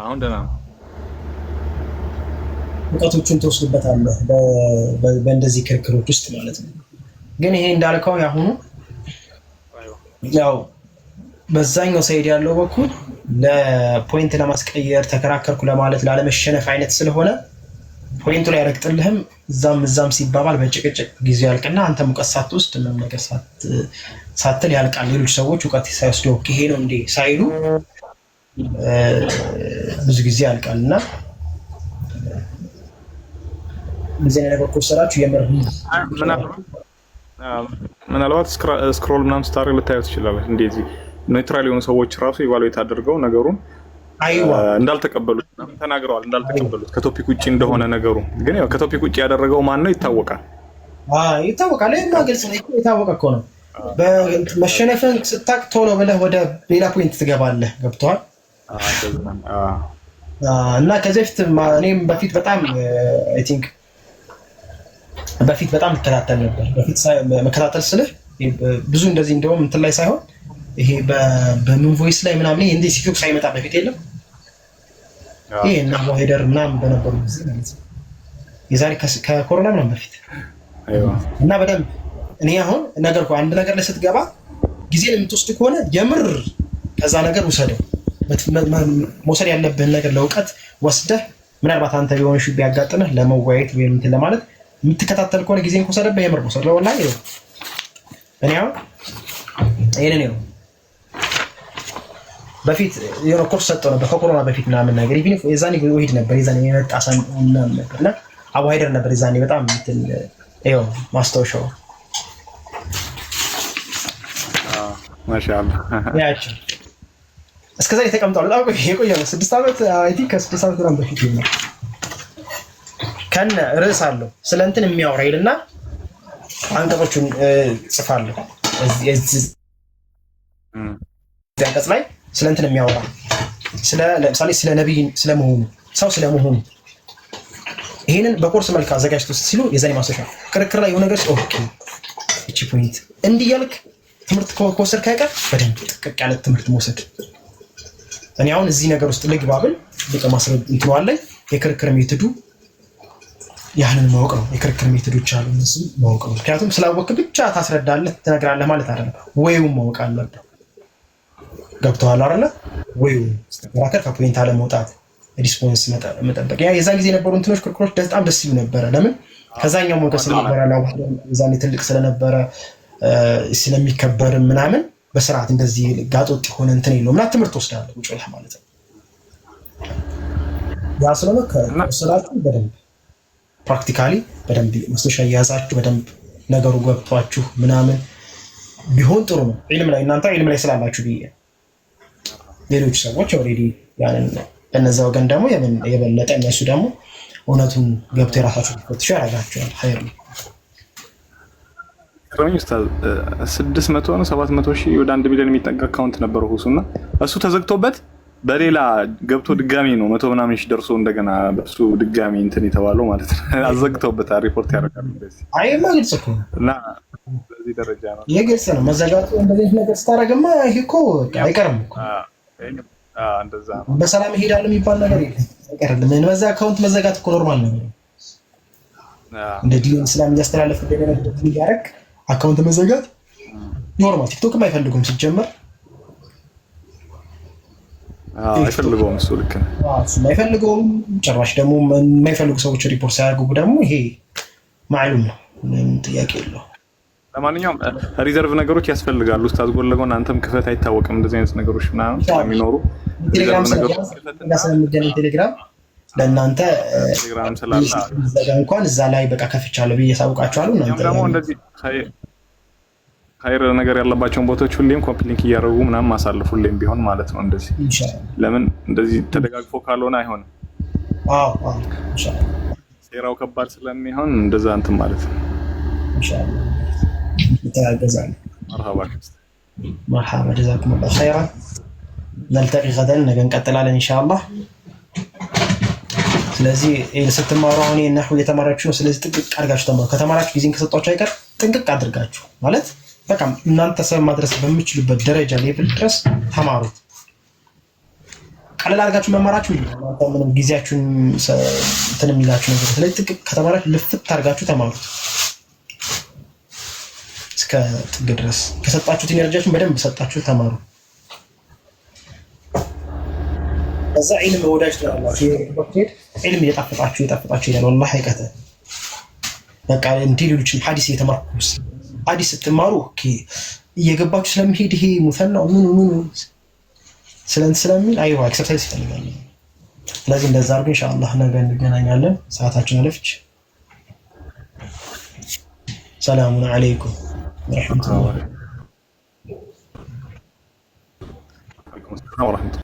አሁን ደህና እውቀቶችን ትወስድበታለህ በእንደዚህ ክርክሮች ውስጥ ማለት ነው። ግን ይሄ እንዳልከው ያሁኑ ያው በዛኛው ሳይድ ያለው በኩል ለፖይንት ለማስቀየር ተከራከርኩ ለማለት ላለመሸነፍ አይነት ስለሆነ ፖይንቱ ላይ ያረግጥልህም እዛም ሲባባል በጭቅጭቅ ጊዜው ያልቅና አንተም እውቀት ሳትወስድ ምንም ነገር ሳትል ያልቃል። ሌሎች ሰዎች እውቀት ሳይወስዱ ይሄ ነው እንዴ ሳይሉ ብዙ ጊዜ ያልቃልና እንደዚህ ነገር ኮሰራችሁ የምር ምናልባት ስክሮል ምናምን ስታደርግ ልታዩት ትችላለህ። እንደዚህ ኔትራል የሆኑ ሰዎች ራሱ ኢቫሉዌት አድርገው ነገሩን እንዳልተቀበሉት ተናግረዋል። እንዳልተቀበሉት ከቶፒክ ውጪ እንደሆነ ነገሩ ግን ያው ከቶፒክ ውጪ ያደረገው ማን ነው ይታወቃል። ይታወቃል። ይሄማ ግልጽ ነው። የታወቀ እኮ ነው። በመሸነፍን ስታቅ ቶሎ ብለህ ወደ ሌላ ፖይንት ትገባለህ። ገብቶሃል? እና ከዚህ በፊት እኔም በፊት በጣም አይ ቲንክ በፊት በጣም እከታተል ነበር። በፊት መከታተል ስልህ ብዙ እንደዚህ እንደውም እንትን ላይ ሳይሆን ይሄ በምን ቮይስ ላይ ምናምን ይሄ እንደዚህ ሲክክ ሳይመጣ በፊት የለም ይሄ እና ሄደር ምናምን በነበሩ ጊዜ ማለት ነው። የዛሬ ከኮሮና ምናምን በፊት እና በደንብ እኔ አሁን ነገር እኮ አንድ ነገር ላይ ስትገባ ጊዜን የምትወስድ ከሆነ የምር ከዛ ነገር ውሰደው። መውሰድ ያለብህን ነገር ለእውቀት ወስደህ ምናልባት አንተ ሊሆን ሹ ቢያጋጥምህ ለመወያየት ወይም እንትን ለማለት የምትከታተል ከሆነ ጊዜን ከወሰደብህ የምር መውሰድ ነው። ወላሂ እኔ አሁን ይሄንን ነው በፊት የሆነ ኮርስ ሰጠው ነበር ከኮሮና በፊት ምናምን ነገር ኢቭን የዛኔ ወሂድ ነበር የዛኔ የመጣ ሰን ምናምን ነበርና አቡ ሃይደር ነበር የዛኔ በጣም እንትን ይኸው ማስታወሻው ማሻአላህ ያቺ እስከዛ ተቀምጧል። በጣም የቆየ ነው። 6 ዓመት አይ ቲንክ ከ6 ዓመት ምናምን በፊት ነው። ከነ ርዕስ አለው ስለ እንትን የሚያወራ ይልና አንቀጾቹን ጽፋለሁ። እዚህ አንቀጽ ላይ ስለ እንትን የሚያወራ ለምሳሌ ስለ ነብይ ስለመሆኑ ሰው ስለመሆኑ ይሄንን በኮርስ መልክ አዘጋጅቶ ሲሉ የዛኔ ማስታወሻ ክርክር ላይ የሆነ ነገር ኦኬ እቺ ፖይንት እንዲህ ያልክ ትምህርት ከወሰድክ አይቀር በደንብ ጥቅቅ ያለ ትምህርት መውሰድ። እኔ አሁን እዚህ ነገር ውስጥ ልግባ ብል በቃ ማስረድ እንትዋለኝ የክርክር ሜቶዱ ያንን ማወቅ ነው። የክርክር ሜቶዶች አሉ እነሱ ማወቅ ነው። ምክንያቱም ስላወቅ ብቻ ታስረዳለህ ትነግራለህ ማለት አይደለም። ወይውን ማወቅ አለብህ። ገብቶሃል አይደለ? ወይውን ተከራከር ከፖይንት አለ መውጣት ሪስፖንስ መጠበቅ። ያ የዛን ጊዜ የነበሩ እንትኖች ክርክሮች በጣም ደስ ይሉ ነበረ። ለምን ከዛኛው ሞገስ ስለነበረ ነው። ዛኔ ትልቅ ስለነበረ ስለሚከበር ምናምን በስርዓት እንደዚህ ጋጦጥ የሆነ እንትን የለውም እና ትምህርት ወስዳለህ ውጭ ማለት ነው። ያ ስለሆነ ከስራችሁ በደንብ ፕራክቲካሊ በደንብ ማስታወሻ እየያዛችሁ በደንብ ነገሩ ገብቷችሁ ምናምን ቢሆን ጥሩ ነው። ዒልም ላይ እናንተ ዒልም ላይ ስላላችሁ ብዬ ሌሎች ሰዎች ኦልሬዲ ያንን በነዛ ወገን ደግሞ የበለጠ እነሱ ደግሞ እውነቱን ገብቶ የራሳቸው ሊፈትሹ ያደርጋቸዋል። ኸይር ነው። ኡስታዝ 600 ነው 700 ሺህ ወደ 1 ሚሊዮን የሚጠጋ አካውንት ነበረው ሁሱና እሱ ተዘግቶበት በሌላ ገብቶ ድጋሚ ነው 100 ምናምን ሺህ ደርሶ እንደገና በሱ ድጋሚ እንትን የተባለው ማለት ነው። አዘግተውበት ሪፖርት ያደርጋሉ እንደዚህ። አይማ ግልጽ እኮ እና በዚህ ደረጃ ነው የግልጽ ነው መዘጋቱ። እንደዚህ ነገር ስታረግማ ይሄ እኮ አይቀርም እኮ እንደዛ ነው። በሰላም ይሄዳል የሚባል ነገር የለም። አይቀርም ምን በዛ አካውንት መዘጋት እኮ ኖርማል ነው። እንደ ዲን እስላም እያስተላለፈ ነገር ያደርግ አካውንት መዘጋት ኖርማል። ቲክቶክም አይፈልጉም ሲጀመር አይፈልገውም። እሱ ልክ ነው። እሱ አይፈልገውም። ጭራሽ ደግሞ የማይፈልጉ ሰዎች ሪፖርት ሳያደርጉ ደግሞ ይሄ ማዕሉም ነው። ምንም ጥያቄ የለውም። ለማንኛውም ሪዘርቭ ነገሮች ያስፈልጋሉ። ኡስታዝ ጎን ለጎን አንተም ክፈት አይታወቅም እንደዚህ አይነት ነገሮች ምናምን ስለሚኖሩ ቴሌግራም ቴሌግራም ለእናንተ ቴሌግራም ስላለ እንኳን እዛ ላይ በቃ ከፍቻለሁ ብዬ ያሳውቃችኋለሁ። እናንተ ደግሞ እንደዚህ ኸይር ነገር ያለባቸውን ቦታዎች ሁሌም ኮፒ ሊንክ እያደረጉ ምናምን ማሳለፍ ሁሌም ቢሆን ማለት ነው። እንደዚህ ለምን እንደዚህ ተደጋግፎ ካልሆነ አይሆንም። ኢንሻአላህ ሴራው ከባድ ስለሚሆን እንደዛ እንትን ማለት ነው። ኢንሻአላህ ይተጋገዛል። መርሐባ ጀዛኩሙላሁ ኸይራን። ነልተቂ ገደን ነገ እንቀጥላለን ኢንሻአላህ። ስለዚህ ስትማሩ አሁን የነህው እየተማራችሁ ነው። ስለዚህ ጥንቅቅ አድርጋችሁ ተማሩ። ከተማራችሁ ጊዜን ከሰጣችሁ አይቀር ጥንቅቅ አድርጋችሁ ማለት በቃ እናንተ ሰብ ማድረስ በሚችሉበት ደረጃ ሌቭል ድረስ ተማሩት። ቀለል አድርጋችሁ መማራችሁ እናንተ ምንም ጊዜያችሁን እንትን የሚላችሁ ነገር። ስለዚህ ጥንቅቅ ከተማራችሁ ልፍት አድርጋችሁ ተማሩት እስከ ጥግ ድረስ። ከሰጣችሁት ኢነርጂያችሁን በደንብ ሰጣችሁ ተማሩ። እዛ ዒልም ወዳጅ ትላላችሁ። ዒልም እየጣፈጣችሁ ይላል። ወላሂ ሐቂቀተ በቃ እንዲህ ሌሎችን ሐዲስ እየተማርኩስ ሐዲስ ስትማሩ ኦኬ እየገባችሁ ስለሚሄድ ይሄ ሙፈናው ምን ስለሚል አይዋ ኤክሰርሳይዝ ይፈልጋል። ስለዚህ እንደዛ አድርጉ። ኢንሻአላህ ነገ እንገናኛለን። ሰዓታችን አለፈች። ሰላሙ አለይኩም ወራህመቱላህ